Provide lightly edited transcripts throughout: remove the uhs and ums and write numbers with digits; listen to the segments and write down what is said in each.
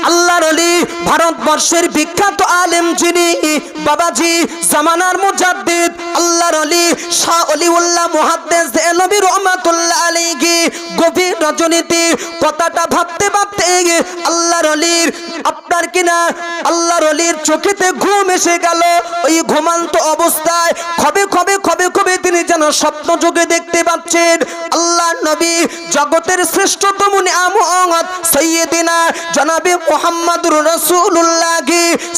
আল্লাহর ওলি ভারতবর্ষের বিখ্যাত আলেম যিনি বাবাজি জামানার মুজাদ্দিদ আল্লাহর ওলি শাহ ওলিউল্লাহ মুহাদ্দিস দেহলভী রহমাতুল্লাহ আলাইহি গভীর রজনীতে কথাটা ভাবতে ভাবতে আল্লাহর ওলির আপনার কিনা আল্লাহর ওলির চোখেতে ঘুম এসে গেল। ওই ঘুমান্ত অবস্থায় খবে খবে খবে খবে তিনি যেন স্বপ্ন যোগে দেখতে পাচ্ছেন আল্লাহর নবী জগতের শ্রেষ্ঠতম নিয়ামত সাইয়্যিদিনা জনাবে মুহাম্মদুর রাসূলুল্লাহ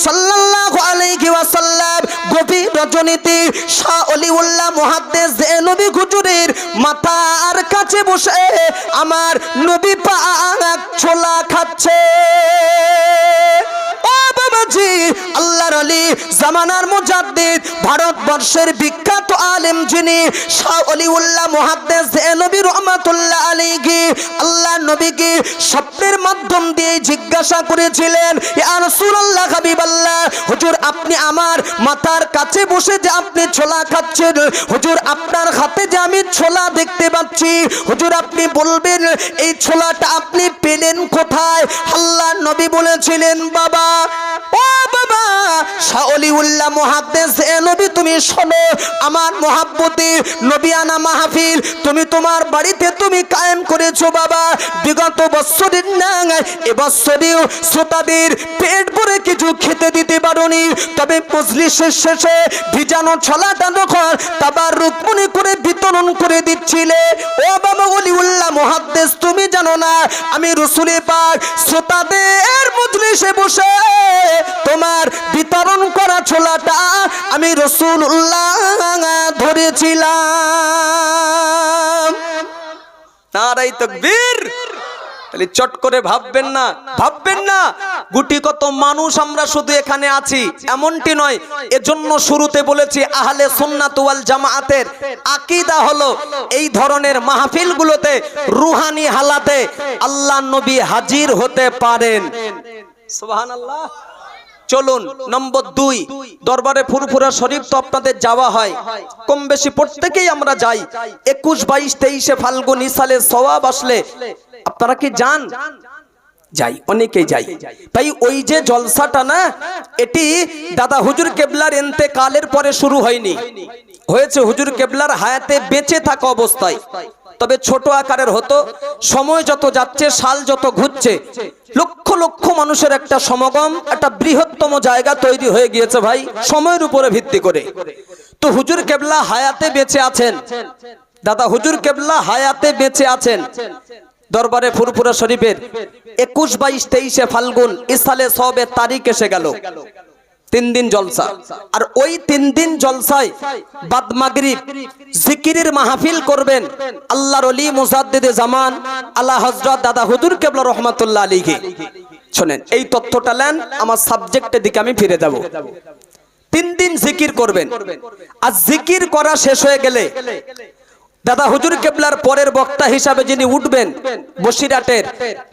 সাল্লাল্লাহু আলাইহি ওয়াসাল্লাম গভীর রজনীতে শাহ ওলিউল্লাহ মুহাদ্দিস দেহলভী হুজুরের মাথার কাছে বসে আমার নবী পাক ছোলা খাচ্ছে। ও বাবাজি আল্লাহর ওলি জামানার মুজাদ্দিদ ভারতবর্ষের বিখ্যাত আলেম যিনি শাহ ওলিউল্লাহ মুহাদ্দিস দেহলভী রহমাতুল্লাহ আলাইহি আল্লাহর নবীকে স্বপ্নের মাধ্যম দিয়ে জিজ্ঞাসা করেছিলেন, ইয়া রাসূলুল্লাহ হাবিবাল্লাহ, হুজুর আপনি আমার মাথার কাছে বসে যে আপনি ছোলা খাচ্ছেন, হুজুর আপনার হাতে যে আমি ছোলা দেখতে পাচ্ছি, হুজুর আপনি বলবেন এই ছোলাটা আপনি পেলেন কোথায়? আল্লাহর নবী বলেছিলেন, বাবা ও বাবা শাহ ওলিউল্লাহ মুহাদ্দিস দেহলভী তুমি শোনো, আমার মহাব্বতে নবিয়ানা মাহফিল তুমি তোমার বাড়িতে তুমি কায়েম করেছো বাবা। বিগত বছরের না এবছরেও শ্রোতাদের পেট ভরে কিছু খেতে দিতে পারোনি, তবে মজলিসের শেষে ভিজানো ছোলাটা যখন তাবাররুক মনে করে বিতরণ করে দিচ্ছিলে, ও বাবা ওলিউল্লাহ মুহাদ্দিস তুমি জানো না আমি রাসূল পাক শ্রোতাদের মজলিসে বসে তোমার বিতরণ করা ছোলাটা আমি রাসূলুল্লাহ ধরেছিলাম। নারায়ে তাকবীর। তাহলে চট করে ভাববেন না গুটি কত মানুষ আমরা শুধু এখানে আছি এমনটি নয়। এজন্য শুরুতে বলেছি আহলে সুন্নাত ওয়াল জামাআতের আকীদা হলো এই ধরনের মাহফিলগুলোতে রুহানি হালাতে আল্লাহর নবী হাজির হতে পারেন। সুবহানাল্লাহ। চলুন নম্বর 2, দরবারে ফুরফুরা শরীফ তো আপনাদের যাওয়া হয়, কম বেশি প্রত্যেকেই আমরা যাই। 21, 22, 23 ফাল্গুন ইসালে সওয়াব আসলে আপনারা কি যান? যাই, অনেকেই যাই। তাই ওই যে জলসাটা না, এটি দাদা হুজুর কেবলার ইন্তেকালের পরে শুরু হয়নি, হয়েছে হুজুর কেবলার হায়াতে বেঁচে থাকা অবস্থায়। তবে ছোট আকারের হতো, সময় যত যাচ্ছে সাল যত ঘুরছে লক্ষ লক্ষ মানুষের একটা সমাগম, একটা বৃহত্তম জায়গা তৈরি হয়ে গিয়েছে ভাই সময়ের উপরে ভিত্তি করে। তো হুজুর কেবলা হায়াতে বেঁচে আছেন, দাদা হুজুর কেবলা হায়াতে বেঁচে আছেন। দরবারে ফুরফুরা শরীফের 21, 22, 23 ফাল্গুন ইসালে সওয়াবের তারিখ এসে গেল, 3 দিন জলসা। আর ওই 3 দিন জলসায় বাদ মাগরিব জিকিরের মাহফিল করবেন আল্লাহর ওলি মুজাদ্দিদে জামান আলা হযরত দাদা হুজুর কেবলা রহমাতুল্লাহ আলাইহি। শুনেন এই তথ্যটা নেন, আমার সাবজেক্টের দিকে আমি ফিরে যাব। 3 দিন জিকির করবেন, আর জিকির করা শেষ হয়ে গেলে দাদা হুজুর কেবলার পরের বক্তা হিসাবে যিনি উঠবেন বসিরহাটের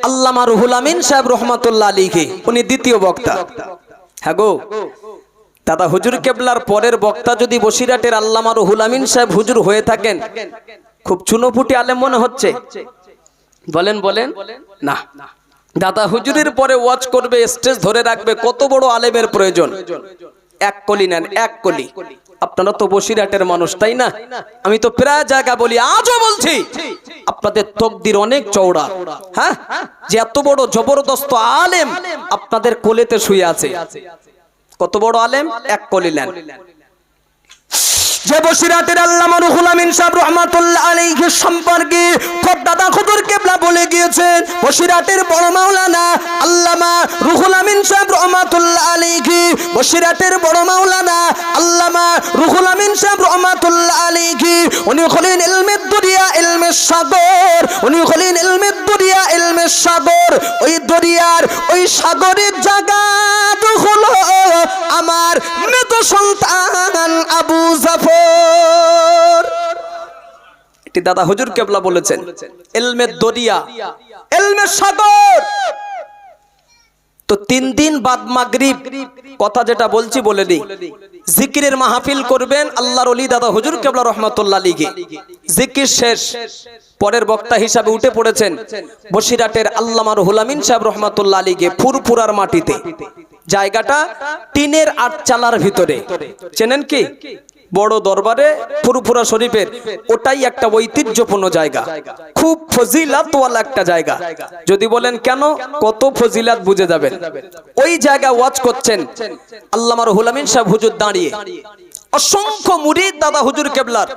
আল্লামা রুহুল আমিন সাহেব রহমাতুল্লাহ আলাইহি, উনি দ্বিতীয় বক্তা। হ্যাঁ গো, দাদা হুজুর কেবলার পরের বক্তা যদি বসিরহাটের আল্লামা রুহুল আমিন সাহেব হুজুর হয়ে থাকেন, খুব চুনোপুটি আলেম মনে হচ্ছে? বলেন না, দাদা হুজুরের পরে ওয়াজ করবে, স্টেজ ধরে রাখবে, কত বড় আলেমের প্রয়োজন। এক কলি নেন, এক কলি। আপনারা তো বসিরহাটের মানুষ তাই না? আমি তো প্রায় জায়গা বলি, আজও বলছি আপনাদের তকদির অনেক চওড়া। হ্যাঁ, যে এত বড় জবরদস্ত আলেম আপনাদের কোলেতে শুয়ে আছে। কত বড় আলেম? এক কলি নেন। যে বসিরহাটের আল্লামা রুহুল আমিন সাহেব রহমাতুল্লাহ আলাইহি সম্পর্কে দাদা হুজুর কেবলা বলে গিয়েছেন, বসিরহাটের বড় মাওলানা আল্লামা রুহুল আমিন সাহেব রহমাতুল্লাহ আলাইহি, বসিরহাটের বড় মাওলানা আল্লামা রুহুল আমিন সাহেব রহমাতুল্লাহ আলাইহি, উনি হলেন ইলমের দরিয়া, ইলমের সাগর। উনি হলেন ইলমের দরিয়া, ইলমের সাগর। ওই দরিয়ার ওই সাগরের জায়গা হলো আমার মৃত সন্তান আবু জাফর। এটি দাদা হুজুর কেবলা বলেছেন, ইলমের দরিয়া, ইলমের সাগর। তো 3 দিন বাদ মাগরিব, কথা যেটা বলছি বলে দিই, জিকিরের মাহফিল করবেন আল্লাহর ওলি দাদা হুজুর কেবলা রহমাতুল্লাহ আলাইহি। জিকির শেষ, পরের বক্তা হিসাবে উঠে পড়েছেন বসিরহাটের আল্লামা রুহুল আমিন সাহেব রহমাতুল্লাহ আলাইহি। ফুরফুরার মাটিতে, জায়গাটা টিনের আটচালার ভিতরে, চেনেন কি? বড় দরবারে ফুরফুরা শরীফের, ওটাই একটা ঐতিহ্যপূর্ণ জায়গা, খুব ফজিলাতওয়ালা একটা জায়গা। যদি বলেন কেন, কত ফজিলাত বুঝে যাবেন। ওই জায়গা ওয়াজ করছেন আল্লামা রুহুল আমিন সাহেব হুজুর দাঁড়িয়ে, অসংখ্য মুরিদ দাদা হুজুর কেবলার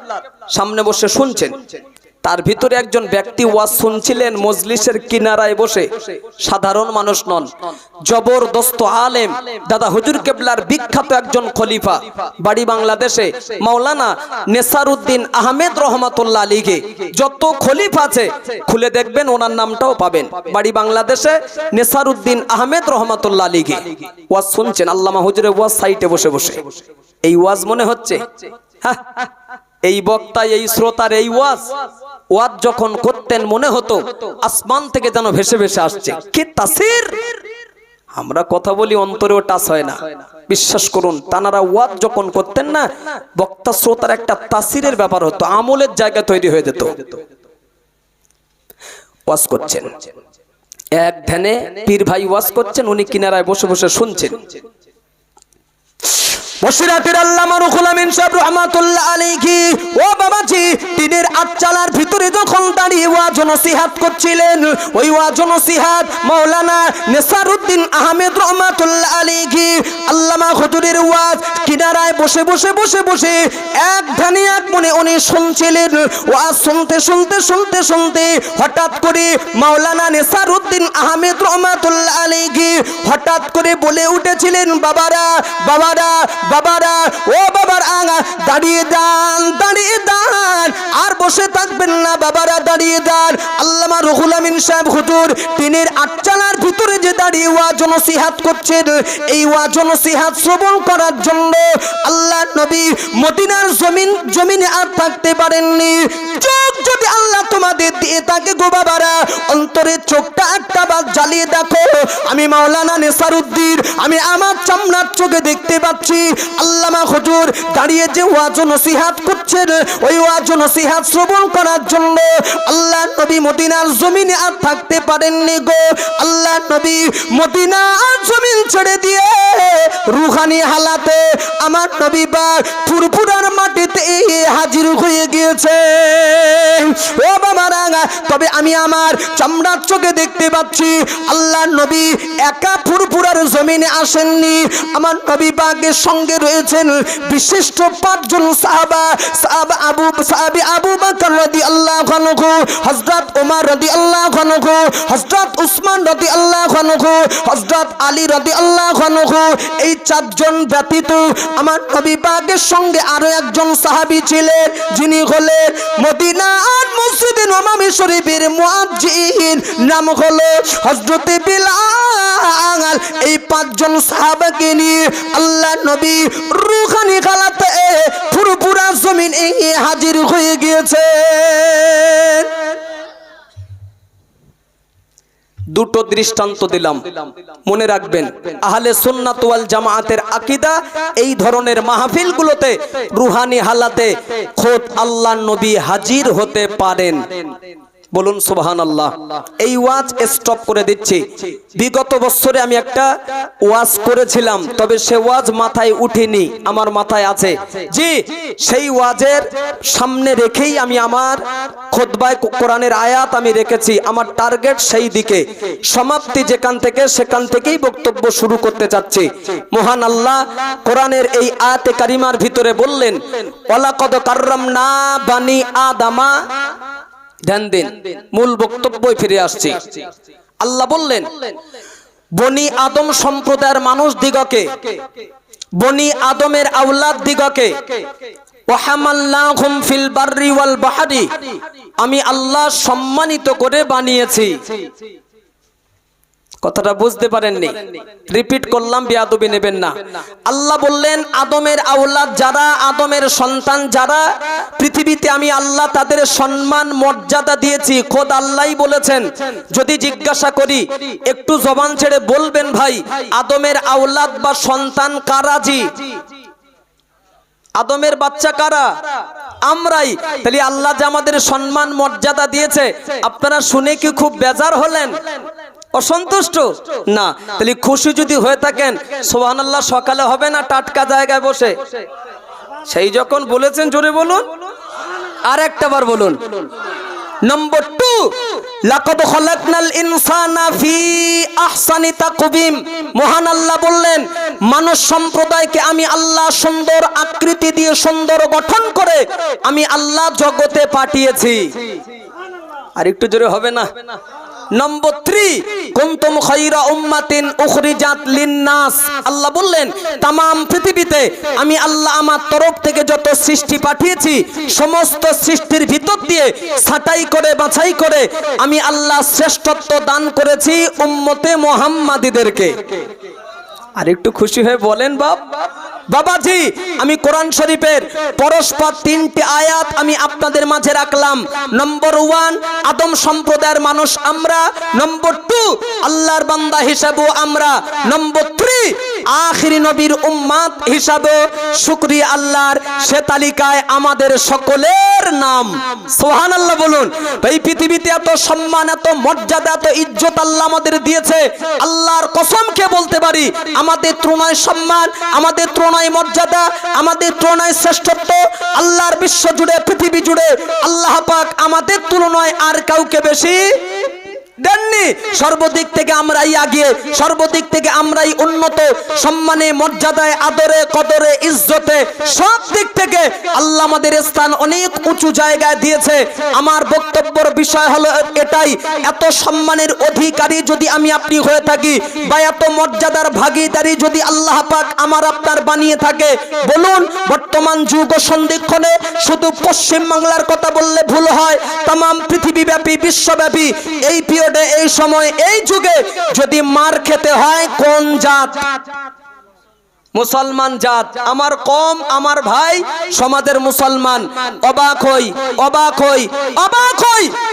সামনে বসে শুনছেন। তার ভিতরে একজন ব্যক্তি ওয়াজ শুনছিলেন মজলিসের কিনারায় বসে, সাধারণ মানুষ নন, জবরদস্ত আলেম দাদা হুজুর কেবলার বিখ্যাত একজন খলিফা, বাড়ি বাংলাদেশে, মাওলানা নেসারউদ্দিন আহমেদ রহমাতুল্লাহ আলাইহি। যত খলিফা আছে খুলে দেখবেন ওনার নামটাও পাবেন, বাড়ি বাংলাদেশে নেসারউদ্দিন আহমেদ রহমাতুল্লাহ আলাইহি। ওয়াজ শুনছেন আল্লামা হুজুরের ওয়াজ সাইটে বসে বসে। এই ওয়াজ মনে হচ্ছে, এই বক্তা, এই শ্রোতার এই ওয়াজ যখন করতেন মনে হতো আসমান থেকে যেন ভেসে ভেসে আসছে। কি তাসির! আমরা কথা বলি অন্তরেও টাচ হয় না, বিশ্বাস করুন। তানারা ওয়াজ যখন করতেন না, বক্তা শ্রোতার একটা তাসিরের ব্যাপার হতো, আমলের জায়গা তৈরি হয়ে যেত। ওয়াজ করছেন, এক ধ্যানে পীর ভাই ওয়াজ করছেন, উনি কিনারায় বসে বসে শুনছেন। বসিরহাটের আল্লামা রুহুল আমিন সাহেব রহমাতুল্লাহ আলাইহি, ও বাবাজি, টিনের আটচালার ভিতরে যখন দাঁড়িয়ে ওয়াজ নসিহত করছিলেন, ওই ওয়াজ নসিহত মাওলানা নেসারউদ্দিন আহমেদ রহমাতুল্লাহ আলাইহি আল্লামা হুজুরের ওয়াজ কিনারায় বসে বসে বসে বসে এক ধ্যানে এক মনে উনি শুনছিলেন। ওয়াজ শুনতে শুনতে শুনতে শুনতে হঠাৎ করে মাওলানা নেসারউদ্দিন আহমেদ রহমাতুল্লাহ আলাইহি হঠাৎ করে বলে উঠেছিলেন, বাবারা বাবারা বাবারা, ও বাবার আঙা, দাঁড়িয়ে দান, দাঁড়িয়ে দান, আর বসে থাকবেন না বাবারা, দাঁড়িয়ে দান। আল্লামা রুহুল আমিন সাহেব হুজুর টিনের আটচালার ভিতরে যে দাঁড়িয়ে ওয়াজ নসিহত করছেন, এই ওয়াজ নসিহত শ্রবণ করার জন্য আল্লাহ নবী মদিনার জমিনে আর থাকতে পারেননি। চোখ যদি আল্লাহ তোমাদের দিয়ে থাকে গো বাবারা, অন্তরের চোখটা একটা বার জ্বালিয়ে দেখো। আমি মাওলানা নেসারউদ্দিন, আমি আমার চামড়ার চোখে দেখতে পাচ্ছি আল্লামা হুজুর দাঁড়িয়ে যে ওয়াজ নসিহত করছেন, ওই ওয়াজ নসিহত শ্রবণ করার জন্য আল্লাহ নবী মদিনার জমিনে আর থাকতে পারেননি গো। আল্লাহ নবী মদিনার জমিন ছেড়ে দিয়ে রুহানি হালাতে আমার নবী বা ফুরফুরার মাটিতে হাজির হয়ে গিয়েছে। ও বাবারা, তবে আমি আমার চামড়ার চোখে দেখতে পাচ্ছি আল্লাহ নবী একা ফুরফুরার জমিনে আসেননি, আমার নবী পাকের সঙ্গে রয়েছেন বিশিষ্ট পাঁচজন সাহাবা। সাহাবী আবু বকর রাদিয়াল্লাহু আনহু, হযরত ওমর রাদিয়াল্লাহু আনহু, হযরত উসমান রাদিয়াল্লাহু আনহু, হযরত আলী রাদিয়াল্লাহু আনহু। এই চারজন ব্যতীত আমার নবী পাকের সঙ্গে আরো একজন সাহাবী ছিলেন, যিনি হলেন মদিনার মসজিদে নববী শরীফের মুয়াজ্জিন, নাম হলো হযরত বিলাল। এই পাঁচজন সাহাবাকে নিয়ে আল্লাহ নবী রুহানি হালাতে ফুরফুরা জমিন হাজির হয়ে গিয়েছে। দুটো দৃষ্টান্ত দিলাম, মনে রাখবেন। আহলে সুন্নাত ওয়াল জামাআতের আকীদা এই ধরনের মাহফিলগুলোতে রুহানি হালাতে খোদ আল্লাহর নবী হাজির হতে পারেন। বলুন সুবহানাল্লাহ। এই ওয়াজ স্টপ করে দিচ্ছি। বিগত বছরে আমি একটা ওয়াজ করেছিলাম, তবে সে ওয়াজ মাথায় উঠেনি, আমার মাথায় আছে। জি, সেই ওয়াজের সামনে রেখেই আমি আমার খুতবায় কোরআনের আয়াত আমি রেখেছি। আমার টার্গেট সেই দিকে, সমাপ্তি যেখান থেকে সেখান থেকেই বক্তব্য শুরু করতে চাচ্ছি। মহান আল্লাহ কোরআনের এই আয়াতে কারিমার ভিতরে বললেন, ওয়ালাকাদ কাররামনা বানি আদামা। ধ্যান দিন, মূল বক্তব্যই ফিরে আসছি। আল্লাহ বললেন, বনি আদম সম্প্রদায়ের মানুষ দিগকে, বনি আদমের আওলাদ দিগকে, ওয়াহামালনাহুম ফিল বাররি ওয়াল বাহরি, আমি আল্লাহ সম্মানিত করে বানিয়েছি। কথাটা বুঝতে পারেননি, রিপিট করলাম, বেয়াদবি নেবেন না। আল্লাহ বললেন, আদমের আওলাদ যারা, আদমের সন্তান যারা পৃথিবীতে, আমি আল্লাহ তাদের সম্মান মর্যাদা দিয়েছি। খোদ আল্লাহই বলেছেন। যদি জিজ্ঞাসা করি, একটু জবান ছেড়ে বলবেন ভাই, আদমের আওলাদ বা সন্তান কারা? জি, আদমের বাচ্চা কারা? আমরাই। তাহলে আল্লাহ যে আমাদের সম্মান মর্যাদা দিয়েছে, আপনারা শুনে কি খুব বেজার হলেন, অসন্তুষ্ট? না। তাহলে খুশি যদি হয়ে থাকেন সুবহানাল্লাহ সকালে হবে না টাটকা জায়গায় বসে? সেই যখন বলেছেন জোরে বলুন, আর একটা বার বলুন। নম্বর 2, লাকাদ খালাকনাল ইনসানা ফি আহসানি তাকওয়িম। মহান আল্লাহ বললেন মানুষ সম্প্রদায়কে আমি আল্লাহ সুন্দর আকৃতি দিয়ে সুন্দর গঠন করে আমি আল্লাহ জগতে পাঠিয়েছি। আর একটু জোরে হবে না? নম্বর 3, কুনতুম খায়রা উম্মাতিন উখরিজাত লিন-নাস। আল্লাহ বললেন तमाम পৃথিবীতে আমি আল্লাহ আমার তরফ থেকে যত সৃষ্টি পাঠিয়েছি সমস্ত সৃষ্টির ভিতর দিয়ে ছাঁটাই করে বাছাই করে আমি আল্লাহ শ্রেষ্ঠত্ব দান করেছি উম্মতে মুহাম্মাদীদেরকে। আর একটু খুশি হয়ে বলেন বাবাজি। আমি কোরআন শরীফের পরস্পর 3টি আয়াত আমি আপনাদের মাঝে রাখলাম। নম্বর 1, আদম সম্প্রদায়ের মানুষ আমরা। নম্বর 2, আল্লাহর বান্দা হিসাবে আমরা। নম্বর 3, আখিরি নবীর উম্মত হিসাবে শুকরিয়া আল্লাহর, সে তালিকায় আমাদের সকলের নাম। সুবহানাল্লাহ বলুন। এই পৃথিবীতে এত সম্মান, এত মর্যাদা, এত ইজ্জত আল্লাহ আমাদের দিয়েছে। আল্লাহর কসম খেয়ে বলতে পারি আমাদের তুলনায় সম্মান, আমাদের তুলনায় মর্যাদা, আমাদের তুলনায় শ্রেষ্ঠত্ব আল্লাহর বিশ্ব জুড়ে, পৃথিবী জুড়ে আল্লাহ পাক আমাদের তুলনায় আর কাউকে বেশি দেননি। সর্বদিক থেকে আমরাই আগে, সর্বদিক থেকে আমরাই উন্নত, সম্মানে, মর্যাদায়, আদরে, কদরে, ইজ্জতে, সব দিক থেকে আল্লাহ আমাদের স্থান অনেক উঁচু জায়গায় দিয়েছে। আমার বক্তব্যের বিষয় হলো এটাই, এত সম্মানের অধিকারী যদি আমি আপনি হয়ে থাকি বা এত মর্যাদার ভাগীদারি যদি আল্লাহ পাক আমার আপনার বানিয়ে থাকে, বলুন বর্তমান যুগ সন্ধিক্ষণে শুধু পশ্চিম বাংলার কথা বললে ভুল হয়, तमाम পৃথিবীব্যাপী, বিশ্বব্যাপী এই এই সময় এই যুগে যদি মার খেতে হয় কোন জাত? মুসলমান জাত। আমার কম, আমার ভাই সমাজের মুসলমান। অবাক হই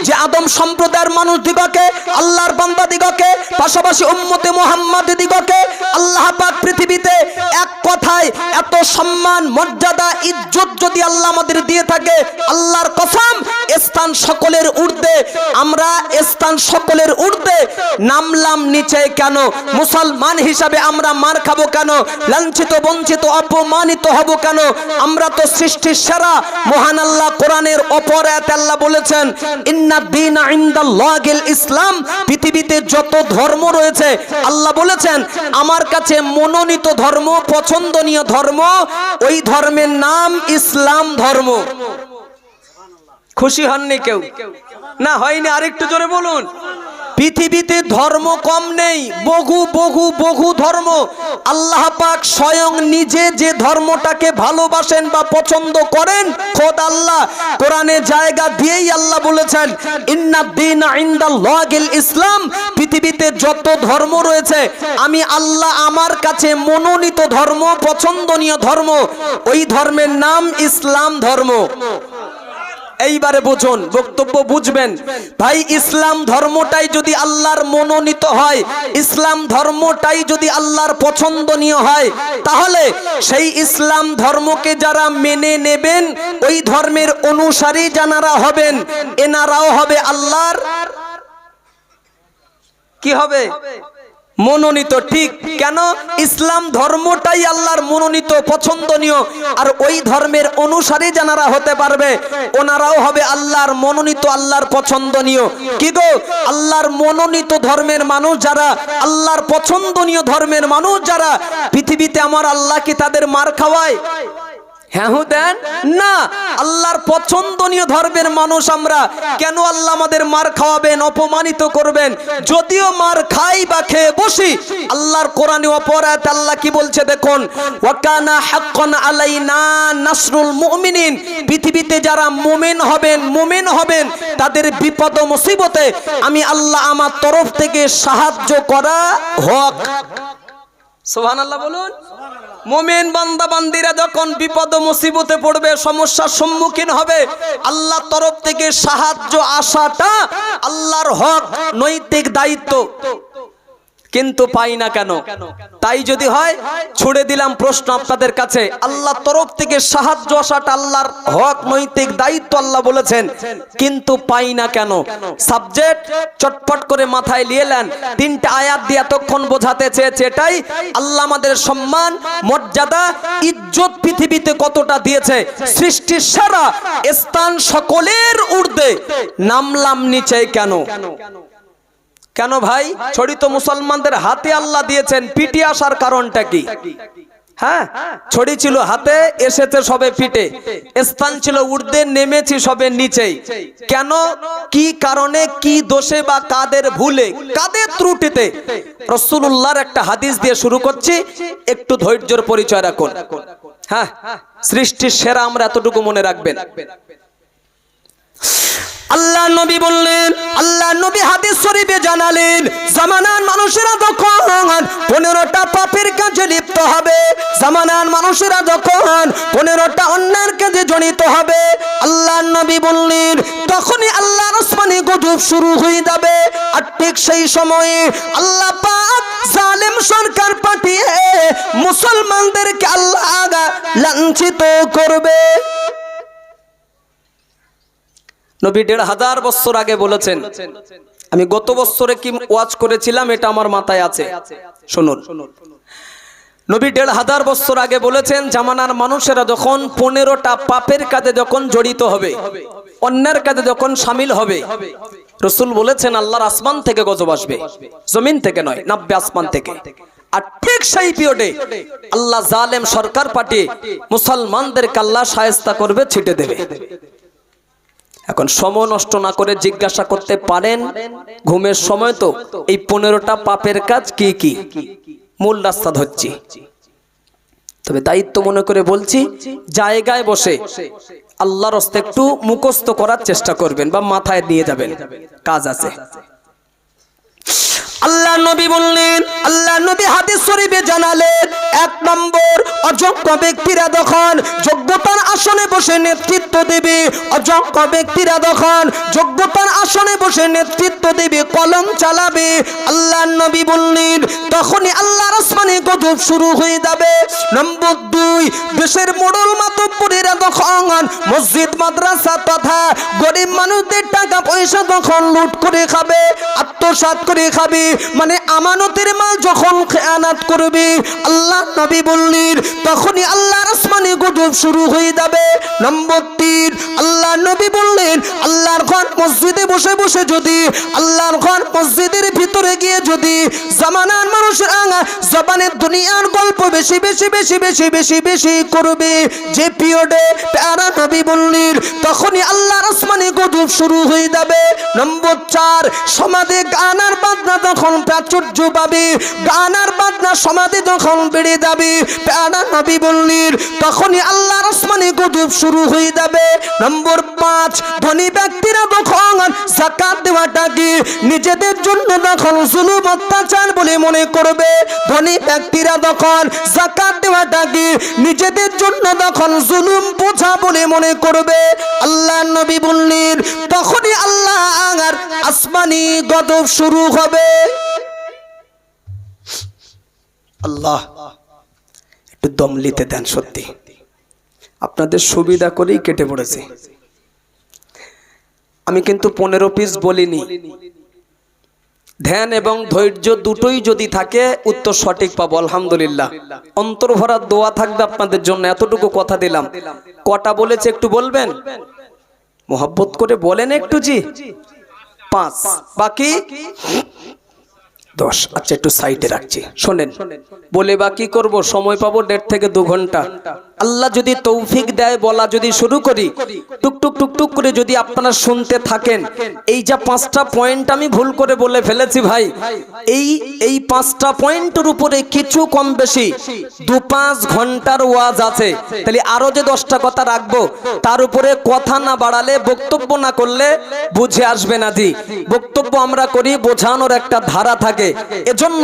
যে আদম সম্প্রদায়ের মানুষ দিগকে, আল্লাহর বান্দা দিগকে, পাশাপাশি উম্মতে মুহাম্মাদ দিগকে আল্লাহ পাক পৃথিবীতে এক কথায় এত সম্মান, মর্যাদা, ইজ্জত যদি আল্লাহ আমাদের দিয়ে থাকে, আল্লাহর কসম স্থান সকলের ঊর্ধ্বে, আমরা স্থান সকলের ঊর্ধ্বে, নামলাম নিচে কেন? মুসলমান হিসাবে আমরা মার খাবো কেন? লাঞ্ছিত, বঞ্চিত, অপমানিত হব কেন? আমরা তো সৃষ্টির সেরা। মহান আল্লাহ কোরআনের অপর আয়াতে আল্লাহ বলেছেন ইন্নাদ দীনা ইনদাল্লাহিল ইসলাম। পৃথিবীতে যত ধর্ম রয়েছে আল্লাহ বলেছেন আমার কাছে মনোনীত ধর্ম, পছন্দনীয় ধর্ম, ওই ধর্মের নাম ইসলাম ধর্ম। খুশি হননি কেউ? না হয়নি? আরেকটু জোরে বলুন। পৃথিবীতে ধর্ম কম নেই, বহু বহু বহু ধর্ম। আল্লাহ পাক স্বয়ং নিজে যে ধর্মটাকে ভালোবাসেন বা পছন্দ করেন খোদ আল্লাহ কোরআনে জায়গা দিয়েই আল্লাহ বলেছেন ইন্নাদ দীনা ইনদাল্লাহিল ইসলাম। পৃথিবীতে যত ধর্ম রয়েছে আমি আল্লাহ আমার কাছে মনোনীত ধর্ম, পছন্দনীয় ধর্ম, ওই ধর্মের নাম ইসলাম ধর্ম। এইবারে বুঝুন, বক্তব্য বুঝবেন ভাই। ইসলাম ধর্মটাই যদি আল্লাহর মনোনীত হয়, ইসলাম ধর্মটাই যদি আল্লাহর পছন্দনীয় হয়, তাহলে সেই ইসলাম ধর্মকে যারা মেনে নেবেন, ওই ধর্মের অনুসারী যারা হবেন, এনারাও হবে আল্লাহর কি হবে? মনোনীত। ঠিক কেন? ইসলাম ধর্মটাই আল্লাহর মনোনীত, পছন্দনীয়, আর ওই ধর্মের অনুসারী যারা হতে পারবে ওনারাও হবে আল্লাহর মনোনীত, আল্লাহর পছন্দনীয়। কি গো, আল্লাহর মনোনীত ধর্মের মানুষ যারা, আল্লাহর পছন্দনীয় ধর্মের মানুষ যারা, পৃথিবীতে আমার আল্লাহ কি তাদের মার খাওয়ায়? হ্যাঁ দেন না। আল্লাহর পছন্দনীয় ধর্মের মানুষ আমরা, কেন আল্লাহ আমাদের মার খাওয়াবেন, অপমানিত করবেন? যদিও মার খাই বা খেয়ে বসি, আল্লাহর কোরআনে অপরাধ আল্লাহ কি বলছে দেখুন, ওয়াকানা হাক্কান আলাইনা নাসরুল মুমিনিন। পৃথিবীতে যারা মুমিন হবেন তাদের বিপদ ও মুসিবতে আমি আল্লাহ আমার তরফ থেকে সাহায্য করা হক। সুবহানাল্লাহ বলুন। মুমিন বান্দা বান্দিরা যখন বিপদ ও মুসিবতে পড়বে, সমস্যার সম্মুখীন হবে, আল্লাহর তরফ থেকে সাহায্য আসাটা আল্লাহর হক, নৈতিক দায়িত্ব। কিন্তু পাই না কেন? তাই যদি হয় ছুড়ে দিলাম প্রশ্ন আপনাদের কাছে, আল্লাহর তরফ থেকে সাহায্য আসাটা আল্লাহর হক, নৈতিক দায়িত্ব, আল্লাহ বলেছেন, কিন্তু পাই না কেন? সাবজেক্ট চটপট করে মাথায় নিয়ে নেন। তিনটা আয়াত দিয়ে এতক্ষণ বোঝাতে চেয়েছে এটাই, আল্লাহ আমাদের সম্মান, মর্যাদা, ইজ্জত পৃথিবীতে কতটা দিয়েছে, সৃষ্টির সারা স্থান সকলের ঊর্ধ্বে, নামলাম নিচে কেন? কেন ভাই? ছড়ি তো মুসলমানদের হাতে আল্লাহ দিয়েছেন, পিটে আসার কারণটা কি? হ্যাঁ, ছড়ি ছিল হাতে, এসেছে সবে পিঠে, স্থান ছিল ঊর্ধ্বে, নেমেছি সবে নিচেই। কেন, কি কারণে, কি দোষে বা কাদের ভুলে, কাদের ত্রুটিতে? রাসূলুল্লাহর একটা হাদিস দিয়ে শুরু করছি, একটু ধৈর্যের পরিচয় রাখুন। হ্যাঁ, সৃষ্টির সেরা আমরা এতটুকু মনে রাখবেন। আল্লাহ নবী বললেন, আল্লাহ নবী হাদিস শরীফে জানালেন, জামানার মানুষেরা যখন 15টা পাপের কাজে লিপ্ত হবে, জামানার মানুষেরা যখন 15টা অন্যায়ের কাজে জড়িত হবে, আল্লাহ নবী বললেন তখনই আল্লাহর আসমানে গজব শুরু হয়ে যাবে। আর ঠিক সেই সময়ে আল্লাহ পাক জালেম সরকার পাঠিয়ে মুসলমানদেরকে আল্লাহ লাঞ্ছিত করবে। নবী 1500 বছর আগে বলেছেন, আমি গত বছরে কি ওয়াজ করেছিলাম এটা আমার মাথায় আছে, শুনুন। নবী 1500 বছর আগে বলেছেন, জামানার মানুষেরা যখন 15টা পাপের কাজে যখন জড়িত হবে, অন্যের কাজে যখন শামিল হবে, রাসূল বলেছেন আল্লাহর আসমান থেকে গজব আসবে, জমিন থেকে নয়, নাব্বে আসমান থেকে। আর ঠিক সেই পিরিয়ডে আল্লাহ জালেম সরকার পাঠিয়ে মুসলমানদেরকে আল্লাহ শায়েস্তা করবে, ছিটে দেবে। এখন সময় নষ্ট না করে জিজ্ঞাসা করতে পারেন, ঘুমের সময় তো এই 15টা পাপের কাজ কি কি? মূল রাস্তা ধরছি, তবে দায়িত্ব মনে করে বলছি, জায়গায় বসে আল্লাহর রাস্তা একটু মুখস্থ করার চেষ্টা করবেন বা মাথায় নিয়ে যাবেন, কাজ আছে। আল্লাহ নবী বললেন, আল্লাহ নবী হাদিস শরীফে জানালেন, 1 নম্বর, অযোগ্য ব্যক্তিরা যখন যোগ্যতার আসনে বসে নেতৃত্ব দেবে, অযোগ্য ব্যক্তিরা যখন যোগ্যতার আসনে বসে নেতৃত্ব দেবে, কলম চালাবে, আল্লাহ নবী বললেন তখনই আল্লাহর আসমানে গজব শুরু হয়ে যাবে। নম্বর 2, দেশের মোড়ল মাতব্বরেরা যখন মসজিদ মাদ্রাসা তথা গরিব মানুষদের টাকা পয়সা যখন লুট করে খাবে, আত্মসাৎ করে খাবে, মানে আমানতের মাল যখন খেয়ানত করবে, আল্লাহ নবী বললেন তখনই আল্লাহর আসমানে গজব শুরু হয়ে যাবে। নম্বর 3, আল্লাহ নবী বললেন, আল্লাহর ঘর মসজিদে বসে বসে যদি, আল্লাহর ঘর মসজিদের ভিতরে গিয়ে যদি জামানার মানুষরা জবানের দুনিয়ার গল্প বেশি বেশি বেশি বেশি বেশি বেশি করবে, যে পিরিয়ডে প্যারা নবী বললেন তখনই আল্লাহর আসমানে গজব শুরু হয়ে যাবে। নম্বর 4, সমাজে গান আর বাজনা যখন প্রাচুর্য পাবে, গান আর বাজনা সমাজে যখন বেড়ে যাবে, প্যারা নবী বললেন তখনই আল্লাহর আসমানে গজব শুরু হয়ে যাবে। নম্বর 5, ধনী ব্যক্তিরা যখন যাকাত দেওয়াটাকে নিজেদের জন্য যখন জুলুম অত্যাচার বলে মনে করবে, ধনী ব্যক্তিরা যখন যাকাত দেওয়াটাকে নিজেদের জন্য যখন জুলুম বোঝা বলে মনে করবে, আল্লাহ নবী বললেন তখনই আল্লাহ আর আসমানি গজব শুরু হবে। আল্লাহ একটু দম নিতে দেন, সত্যি আপনাদের সুবিধা করেই কেটে পড়েছে। আমি কিন্তু 15 পিস বলিনি, ধ্যান এবং ধৈর্য দুটোই যদি থাকে উত্তর সঠিক পাবো আলহামদুলিল্লাহ। অন্তর ভরা দোয়া থাকবে আপনাদের জন্য, এতটুকু কথা দিলাম। কটা বলেছে একটু বলবেন, মোহাব্বত করে বলেন একটু, জি 5, বাকি 10। আচ্ছা একটু সাইডে রাখছি, শোনেন। বলে বাকি করব, সময় পাবো 1.5 থেকে 2 ঘন্টা। আল্লাহ যদি তৌফিক দেয়, বলা যদি শুরু করি, টুকটুক টুকটুক করে যদি আপনারা শুনতে থাকেন, এই যা 5টা পয়েন্ট আমি ভুল করে বলে ফেলেছি ভাই, এই 5টা পয়েন্টের উপরে কিছু কম বেশি 2-5 ঘন্টার ওয়াজ আছে। তাহলে আরো যে 10টা কথা রাখবো, তার উপরে কথা না বাড়ালে, বক্তব্য না করলে বুঝে আসবে না। জি, বক্তব্য আমরা করি, বোঝানোর একটা ধারা থাকে, এজন্য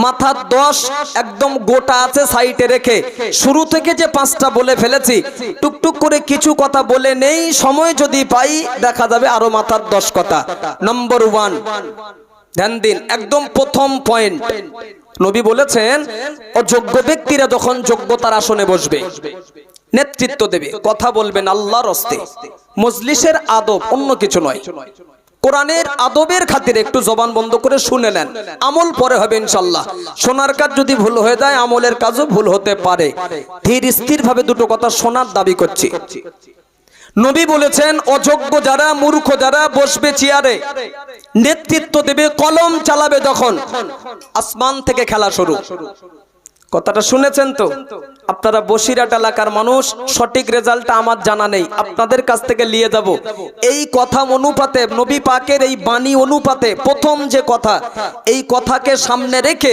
মাথা 10 একদম গোটা আছে সাইডে রেখে শুরু থেকে যে 5টা বলে ফেলেছি, টুকটুক করে কিছু কথা বলে নেই, সময় যদি পাই দেখা যাবে আরো মাথার 10 কথা। নম্বর 1, ধ্যান দিন, একদম প্রথম পয়েন্ট নবী বলেছেন অযোগ্য ব্যক্তিরা যখন যোগ্যতার আসনে বসবে, নেতৃত্ব দেবে, কথা বলবেন আল্লাহর হস্তে, মজলিসের আদব, অন্য কিছু নয়, কোরআনের আদবের খাতিরে একটু জবান বন্ধ করে শুনে নেন, আমল পরে হবে ইনশাআল্লাহ। শোনার কাজ যদি ভুল হয়ে যায় আমলের কাজও ভুল হতে পারে। ধীর স্থির ভাবে দুটো কথা শোনার দাবি করছি। নবী বলেছেন অযোগ্য যারা, মূর্খ যারা বসবে চেয়ারে, নেতৃত্ব দেবে, কলম চালাবে, যখন আসমান থেকে খেলা শুরু। কথাটা শুনেছেন তো? আপনারা বসিরহাট এলাকার মানুষ, সঠিক রেজাল্টটা আমার জানা নেই, আপনাদের কাছ থেকে নিয়ে যাব। এই কথা অনুপাতে, নবী পাকের এই বাণী অনুপাতে প্রথম যে কথা, এই কথাকে সামনে রেখে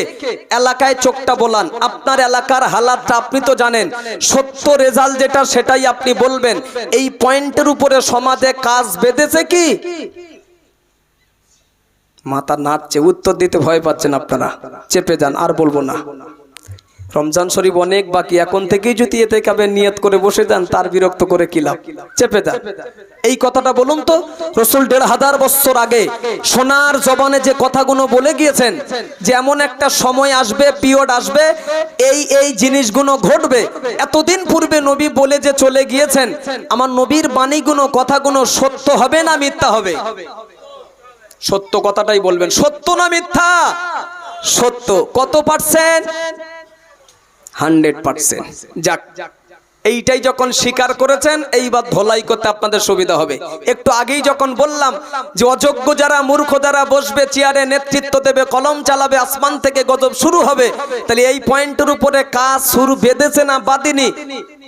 এলাকায় চোখটা বোলান। আপনার এলাকার হালাতটা আপনি তো জানেন, সত্য রেজাল্ট যেটা সেটাই আপনি বলবেন। এই পয়েন্টের উপরে সমাজে কাজ বেঁধেছে কি? মাথা নাচছে, উত্তর দিতে ভয় পাচ্ছেন আপনারা, চেপে যান, আর বলবো না। রমজান শরীফ অনেক বাকি, এখন থেকেই যদি এতে কাবে নিয়ত করে বসে যান তার বিরক্ত করে কি লাভ? চেপে যান। এই কথাটা বলুন তো, রাসূল ১৫০০ বছর আগে সোনার জবানে যে কথাগুলো বলে গিয়েছেন যে এমন একটা সময় আসবে, পিরিয়ড আসবে, এই জিনিসগুলো ঘটবে, এতদিন পূর্বে নবী বলে যে চলে গিয়েছেন, আমার নবীর বাণীগুলো, কথাগুলো সত্য হবে না মিথ্যা হবে? সত্য কথাটাই বলবেন, সত্য না মিথ্যা? সত্য। কত পার্সেন্ট? 100%। যাক, এইটাই যখন স্বীকার করেছেন, এইবার ধোলাই করতে আপনাদের সুবিধা হবে। একটু আগেই যখন বললাম যে অযোগ্য যারা, মূর্খ যারা বসবে চেয়ারে, নেতৃত্ব দেবে, কলম চালাবে, আসমান থেকে গজব শুরু হবে, তাহলে এই পয়েন্টের উপরে কাজ শুরু বেঁধেছে না বাঁধেনি?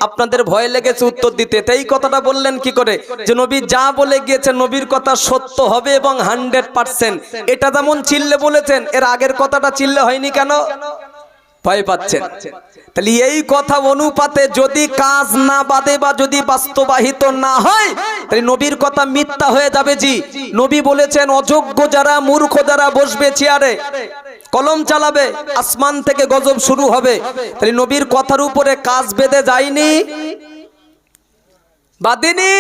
আপনাদের ভয় লেগেছে উত্তর দিতে, তাই এই কথাটা বললেন কি করে যে নবী যা বলে গিয়েছেন নবীর কথা সত্য হবে এবং 100%। এটা যেমন চিল্লে বলেছেন, এর আগের কথাটা চিল্লে হয়নি কেন? ভয় পাচ্ছেন। তাহলে এই কথা অনুপাতে যদি কাজ না বাঁধে বা যদি বাস্তবায়িত না হয়, তাহলে নবীর কথা মিথ্যা হয়ে যাবে। জি, নবী বলেছেন অযোগ্য যারা, মূর্খ যারা বসবে চেয়ারে, কলম চালাবে, আসমান থেকে গজব শুরু হবে। তাহলে নবীর কথার উপরে কাজ বেঁধে যায়নি? বাঁধেনি?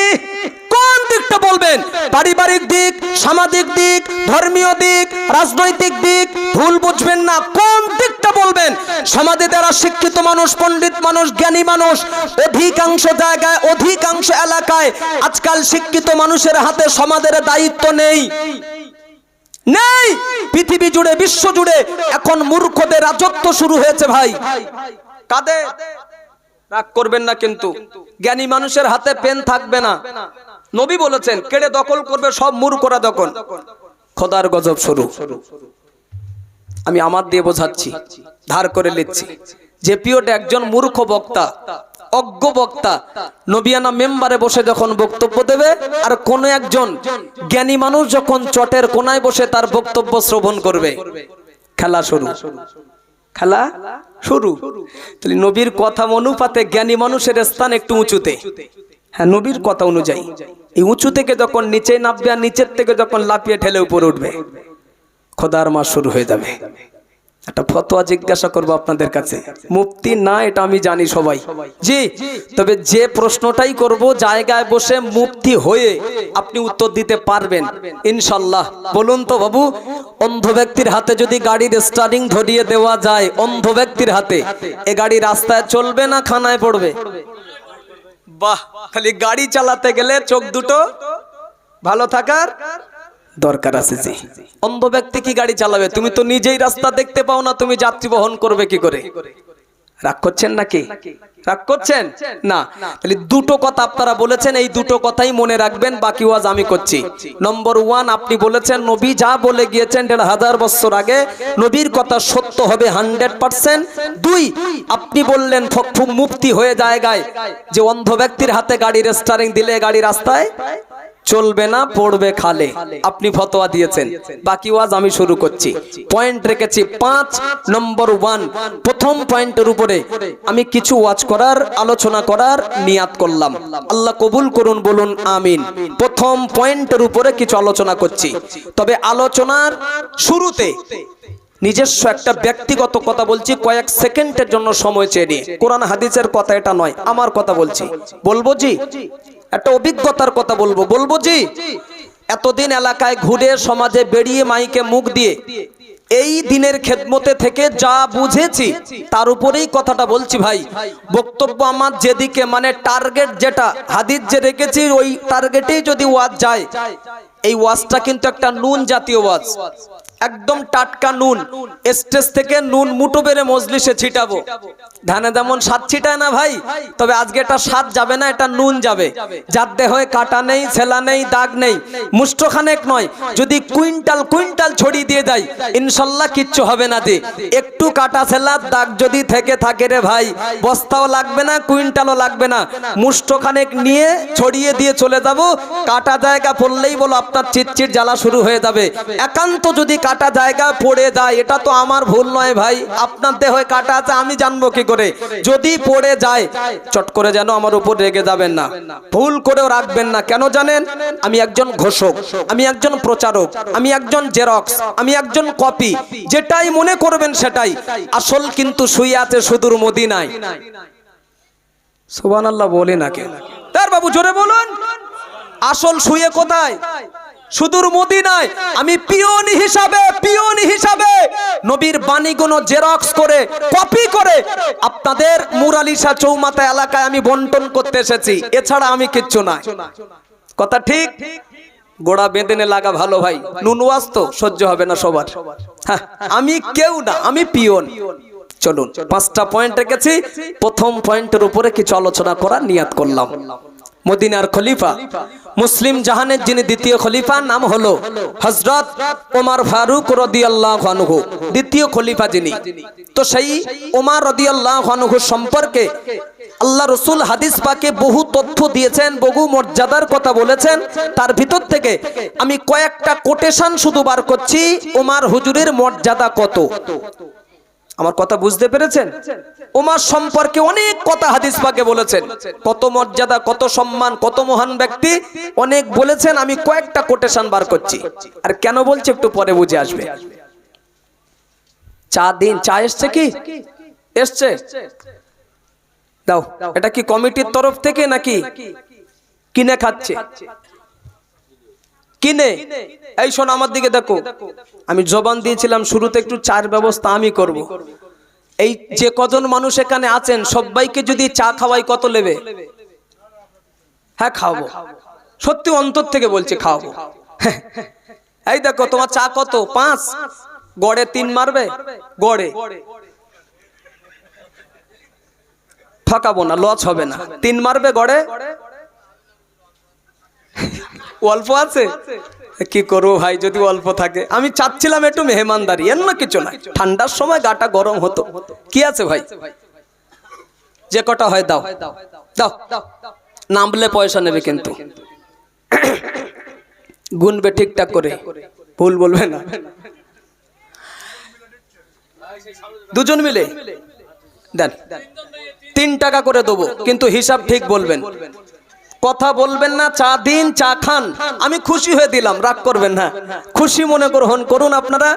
কোন দিকটা বলবেন? পারিবারিক দিক, সামাজিক দিক, ধর্মীয় দিক, রাজনৈতিক দিক, ভুল বুঝবেন না। কোন দিকটা বলবেন? সমাজে যারা শিক্ষিত মানুষ, পণ্ডিত মানুষ, জ্ঞানী মানুষ, অধিকাংশ জায়গায়, অধিকাংশ এলাকায় আজকাল শিক্ষিত মানুষের হাতে সমাজের দায়িত্ব নেই। নেই। পৃথিবী জুড়ে, বিশ্ব জুড়ে এখন মূর্খদের রাজত্ব শুরু হয়েছে ভাই। কাদের? রাগ করবেন না কিন্তু, জ্ঞানী মানুষের হাতে পেন থাকবে না। নবী বলেছেন কেড়ে দখল করবে সব মূর্খরা। দখল, খোদার গজব শুরু। আমি আমার দিয়ে বোঝাচ্ছি, ধার করে লিখছি। যে পিওটা একজন মূর্খ বক্তা, অজ্ঞ বক্তা, নবিয়ানা মেম্বারে বসে যখন বক্তব্য দেবে, আর কোন একজন জ্ঞানী মানুষ যখন চটের কোনায় বসে তার বক্তব্য শ্রবণ করবে, খেলা শুরু। খেলা শুরু। তাহলে নবীর কথা অনুপাতে জ্ঞানী মানুষের স্থান একটু উঁচুতে। হ্যাঁ, নবীর কথা অনুযায়ী এই উঁচু থেকে যখন নিচে নামবে, আর নিচের থেকে যখন লাফিয়ে ঠেলে উপরে উঠবে, খোদার মাস শুরু হয়ে যাবে। একটা ফতোয়া জিজ্ঞাসা করবো আপনাদের কাছে, মুফতি না এটা আমি জানি সবাই, জি, তবে যে প্রশ্নটাই করব জায়গায় বসে মুফতি হয়ে আপনি উত্তর দিতে পারবেন ইনশাল্লাহ। বলুন তো বাবু, অন্ধ ব্যক্তির হাতে যদি গাড়ির স্টারিং ধরিয়ে দেওয়া যায়, অন্ধ ব্যক্তির হাতে, এ গাড়ি রাস্তায় চলবে না খানায় পড়বে? বাহ, খালি গাড়ি চালাতে গেলে চোখ দুটো ভালো থাকার দরকার আছে। জি, অন্ধ ব্যক্তি কি গাড়ি চালাবে? তুমি তো নিজেই রাস্তা দেখতে পাও না, তুমি যাত্রী বহন করবে কি করে? রাগ করছেন নাকি? রাগ করছেন না? তাহলে দুটো কথা আপনারা বলেছেন, এই দুটো কথাই মনে রাখবেন, বাকি ওয়াজ আমি করছি। নম্বর 1, আপনি বলেছেন নবী যা বলে গিয়েছেন ১৫০০ বছর আগে, নবীর কথা সত্য হবে 100%। 2, আপনি বললেন মুফতি হয়ে জায়গায় যে অন্ধ ব্যক্তির হাতে গাড়ির স্টারিং দিলে গাড়ি রাস্তায় চলবে না, পড়বে খালে। আপনি ফতোয়া দিয়েছেন, বাকি ওয়াজ আমি শুরু করছি। পয়েন্ট রেখেছি 5। নম্বর 1, প্রথম পয়েন্টের উপরে আমি কিছু ওয়াজ করার, আলোচনা করার নিয়াত করলাম। আল্লাহ কবুল করুন, বলুন আমিন। প্রথম পয়েন্টের উপরে কিছু আলোচনা করছি, তবে আলোচনার শুরুতে নিজস্ব একটা ব্যক্তিগত কথা বলছি, কয়েক সেকেন্ডের জন্য সময় চেয়ে নিয়ে। কোরআন হাদিসের কথা এটা নয়, আমার কথা বলছি। বলবো জি, একটা অভিজ্ঞতার কথা বলবো জি। এতদিন এলাকায় ঘুরে সমাজে বেরিয়ে মাইকে মুখ দিয়ে এই দিনের খেদমতে থেকে যা বুঝেছি তার উপরেই কথাটা বলছি ভাই। বক্তব্য আমার যেদিকে মানে টার্গেট যেটা হাদিস যে রেখেছি ওই টার্গেটেই যদি ওয়াজ যায়, এই ওয়াজটা কিন্তু একটা নুন জাতীয় ওয়াজ, একদম টাটকা নুন। স্টেজ থেকে নুন মুঠো বেড়ে মজলিসে ছিটাবো। ধানে যেমন স্বাদ ছিটায় না ভাই, তবে আজকে এটা স্বাদ যাবে না, এটা নুন যাবে। যার দেহে কাটা নেই, ছেলা নেই, দাগ নেই, মুষ্ঠখানেক নয়, যদি কুইন্টাল কুইন্টাল ছড়িয়ে দিয়ে দেয় ইনশাল্লাহ কিচ্ছু হবে না। যে একটু কাটা ছেলার দাগ যদি থেকে থাকে রে ভাই, বস্তাও লাগবে না, কুইন্টালও লাগবে না, মুষ্ঠখানেক নিয়ে ছড়িয়ে দিয়ে চলে যাব। কাটা জায়গা পড়লেই বলো আপনার চিটচিট জ্বালা শুরু হয়ে যাবে। একান্ত যদি কাটা জায়গা পড়ে যায়, এটা তো আমার ভুল নয় ভাই, আপনার দেহে কাটা আছে আমি জানবো কি করে? যদি পড়ে যায় চট করে যেন আমার উপর রেগে যাবেন না, ভুল করেও রাখবেন না। কেন জানেন? আমি একজন ঘোষক, আমি একজন প্রচারক, আমি একজন জেরক্স, আমি একজন কপি। যেটাই মনে করবেন সেটাই আসল, কিন্তু শুয়ে আছে সুদূর মদিনায়। সুবহানাল্লাহ বলে না কেন? তার বাবু জোরে বলুন, আসল শুয়ে কোথায়? সুদূর মদিনায়। আমি পিওন হিসাবে নবীর বাণীগুলো জেরক্স করে কপি করে আপনাদের মুরালিশা চৌমাথা এলাকায় আমি বন্টন করতে এসেছি, এছাড়া আমি কিচ্ছু না। কথা ঠিক? গোড়া বেঁধেনে লাগা ভালো ভাই, নুন ওয়াজ তো সহ্য হবে না সবার। হ্যাঁ, আমি কেউ না, আমি পিওন। চলুন, 5টা পয়েন্ট রেখেছি, প্রথম পয়েন্টের উপরে কিছু আলোচনা করার নিয়াত করলাম। মদিনার খলিফা, মুসলিম জাহানের যিনি দ্বিতীয় খলিফা, নাম হলো হযরত ওমর ফারুক রাদিয়াল্লাহু আনহু, দ্বিতীয় খলিফা যিনি। তো সেই ওমর রাদিয়াল্লাহু আনহু সম্পর্কে আল্লাহ রাসূল হাদিস পাকে বহু তথ্য দিয়েছেন, বহু মর্যাদার কথা বলেছেন। তার ভিতর থেকে আমি কয়েকটা কোটেশন শুধু বার করছি, ওমর হুজুরের মর্যাদা কত। আমার কথা বুঝতে পেরেছেন? ওমর সম্পর্কে অনেক কথা হাদিস পাকে বলেছেন, কত মর্যাদা, কত সম্মান, কত মহান ব্যক্তি, অনেক বলেছেন। আমি কয়েকটা কোটেশন বার করছি, আর কেন বলছি একটু পরে বুঝে আসবে। চা দিন, চা এসছে কি? এসছে? দাও। এটা কি কমিটির তরফ থেকে নাকি কিনে খাচ্ছে? কিনে। এই শোন, আমার দিকে দেখো, আমি জবান দিয়েছিলাম শুরুতে একটু চার ব্যবস্থা আমি করব। এই যে কজন মানুষ এখানে আছেন সবাইকে যদি চা খাওয়াই কত নেবে? হ্যাঁ খাওয়াবো, সত্যি অন্তর থেকে বলছি খাওয়াবো। এই দেখো, তোমার চা কত? 5 গড়ে 3 মারবে? গড়ে ঠকাবো না, লস হবে না। 3 মারবে গড়ে? অল্প আছে, কি করবো ভাই যদি অল্প থাকে? আমি চাচ্ছিলাম একটু মেহমানদারি, এর না কিছু না, ঠান্ডার সময় গাটা গরম হতো। কি আছে ভাই, যে কটা হয় দাও দাও, নামলে পয়সা নেবে কিন্তু গুনবে ঠিকঠাক করে, ভুল বলবে না। দুজন মিলে দেন, 3 টাকা করে দেবো, কিন্তু হিসাব ঠিক বলবেন, কথা বলবেন না। চা দিন, চা খান, আমি খুশি হয়ে দিলাম, রাগ করবেন না, খুশি মনে গ্রহণ করুন আপনারা,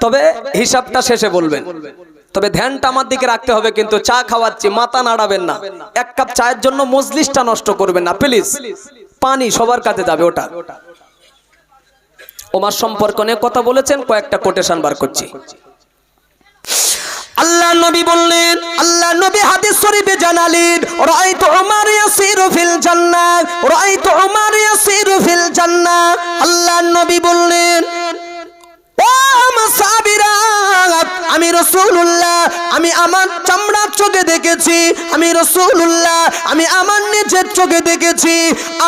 তবে হিসাবটা শেষে বলবেন। তবে ধ্যানটা আমার দিকে রাখতে হবে, কিন্তু চা খাওয়াচ্ছি, মাথা নাড়াবেন না। 1 কাপ চায়ের জন্য মজলিসটা নষ্ট করবেন না প্লিজ। পানি সবার কাছে যাবে ওটা। ওমর সম্পর্ক নিয়ে কথা বলেছেন, কয়েকটা কোটেশন বার করছি। আল্লাহ নবী বললেন, আল্লাহ নবী হাদিস শরীফে জানালেন, রাআইতু উমর ইয়াসিরু ফিল জান্নাহ, রাআইতু উমর ইয়াসিরু ফিল জান্নাহ। আল্লাহ নবী বললেন, ও সাহাবীরা, আমি রাসূলুল্লাহ, আমি আমার চামড়ার চোখে দেখেছি, আমি রাসূলুল্লাহ, আমি আমার নিজের চোখে দেখেছি,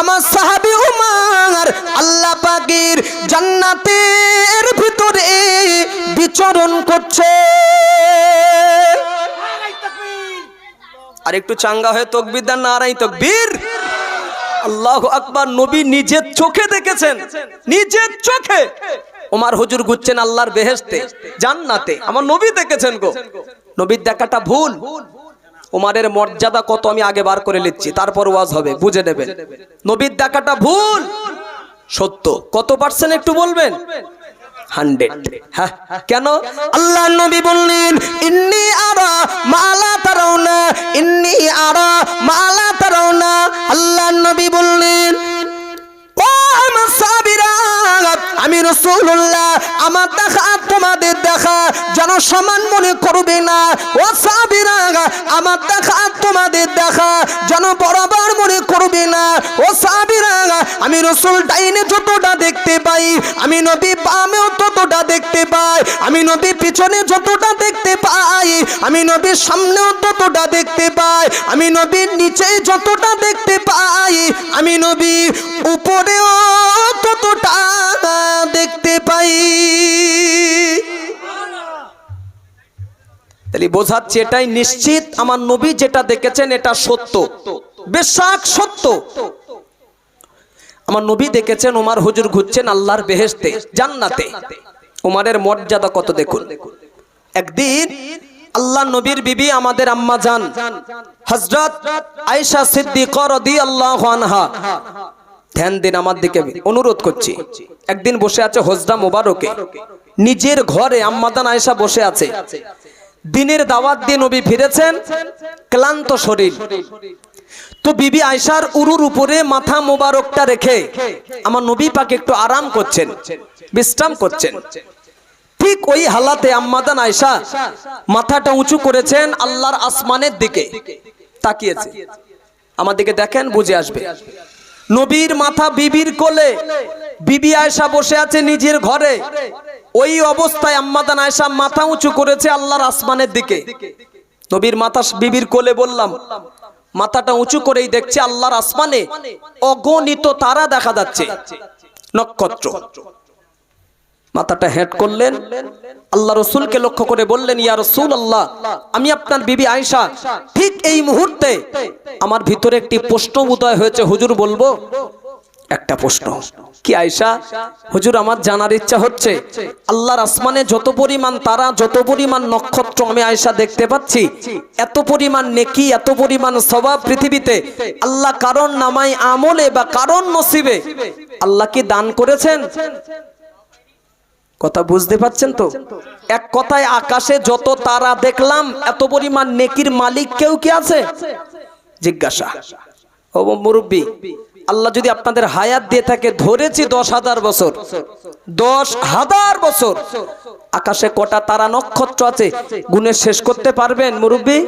আমার সাহাবী উমর আল্লাহ পাকের জান্নাতের ভিতরে বিচরণ করছে। আর একটু চাঙ্গা হয়ে তাকবীর দেন, নারায়ে তাকবীর, আল্লাহু আকবার। নবী নিজের চোখে দেখেছেন, নিজের চোখে। ওমর হুজুর ঘুরছেন আল্লাহর বেহেশতে, জান্নাতে, আমার নবী দেখেছেন গো। নবীর দেখাটা ভুল। ওমরের মর্যাদা কত আমি আগে বার করে নিচ্ছি, তারপর ওয়াজ হবে, বুঝে নেবেন। নবীর দেখাটা ভুল, সত্য কত পার্সেন্ট একটু বলবেন? 100। হ্যাঁ, কেন? আল্লাহ নবী বললেন, ইন্নী আরা মা লা তারাউনা, ইন্নী আরা মা লা তারাউনা। আল্লাহ নবী বললেন, ও আমার সাহাবীরা, আমি রাসূলুল্লাহ আমার দেখা তোমাদের দেখা যেন সমান মনে করবে না। ও সাহাবীরা আমার দেখা তোমাদের দেখা যেন বরাবর মনে করবে না। ও সাহাবীরা আমি রাসূল ডাইনে যতটা দেখতে পাই, আমি নবী বামেও ততটা দেখতে পাই, আমি নবী পিছনে যতটা দেখতে পাই, আমি নবীর সামনেও ততটা দেখতে পাই, আমি নবীর নিচে যতটা দেখতে পাই, আমি নবী উপরেও ততটা দেখতে পাই। তাহলে বোঝাচ্ছে এটাই নিশ্চিত আমার নবী যেটা দেখেছেন এটা সত্য, বেশক সত্য। আমার নবী দেখেছেন ওমর হুজুর ঘুরছেন আল্লাহর বেহেশতে, জান্নাতে। ওমরের মর্যাদা কত দেখুন। একদিন আল্লাহ নবীর বিবি আমাদের আম্মা জান হযরত আয়েশা সিদ্দিকা রাদিয়াল্লাহু আনহা, ধ্যান দিন আমার দিকে, অনুরোধ করছি। একদিন বসে আছে হজরা মোবারকে, নিজের ঘরে আম্মা জান আয়েশা বসে আছে। দিনের দাওয়াত দিয়ে নবী ফিরেছেন, ক্লান্ত শরীর। তো বিবি আয়েশার উরুর উপরে মাথা মোবারকটা রেখে আমার নবী পাক একটু আরাম করছেন, বিশ্রাম করছেন। ঠিক ওই হালাতে আম্মা জান আয়েশা মাথাটা উঁচু করেছেন, আল্লাহর আসমানের দিকে তাকিয়েছে। আমার দিকে দেখেন, বুঝে আসবে। নবীর মাথা বিবির কোলে, বিবি আয়েশা বসে আছে নিজের ঘরে। ওই অবস্থায় আম্মা জান আয়েশা মাথা উঁচু করেছে আল্লাহর আসমানের দিকে। নবীর মাথা বিবির কোলে, বললাম মাথাটা উঁচু করেই দেখছে আল্লাহর আসমানে অগণিত তারা দেখা যাচ্ছে, নক্ষত্র। মাথাটা হেঁট করলেন, আল্লাহ রসুলকে লক্ষ্য করে বললেন, ইয়া রাসূলুল্লাহ, আমি আপনার বিবি আয়েশা, ঠিক এই মুহূর্তে আমার ভিতরে একটি প্রশ্ন উদয় হয়েছে, হুজুর বলবো? একটা প্রশ্ন। কি আয়েশা? হুজুর আমার জানার ইচ্ছা হচ্ছে আল্লাহর আসমানে যত পরিমাণ তারা, যত পরিমাণ নক্ষত্র আমি আয়েশা দেখতে পাচ্ছি, এত পরিমাণ নেকি, এত পরিমাণ সওয়াব পৃথিবীতে আল্লাহ কারণ নামায় আমলে বা কারণ নসিবে আল্লাহ কি দান করেছেন? কথা বুঝতে পাচ্ছেন তো? এক কথায় আকাশে যত তারা দেখলাম, এত পরিমাণ নেকির মালিক কেউ কি আছে? জিজ্ঞাসা। ও মুরব্বী, আল্লাহ যদি আপনাদের হায়াত দিয়ে থাকে, ধরেছি 10,000 বছর, 10,000 বছর, আকাশে কটা তারা নক্ষত্র আছে গুণে শেষ করতে পারবেন মুরব্বী?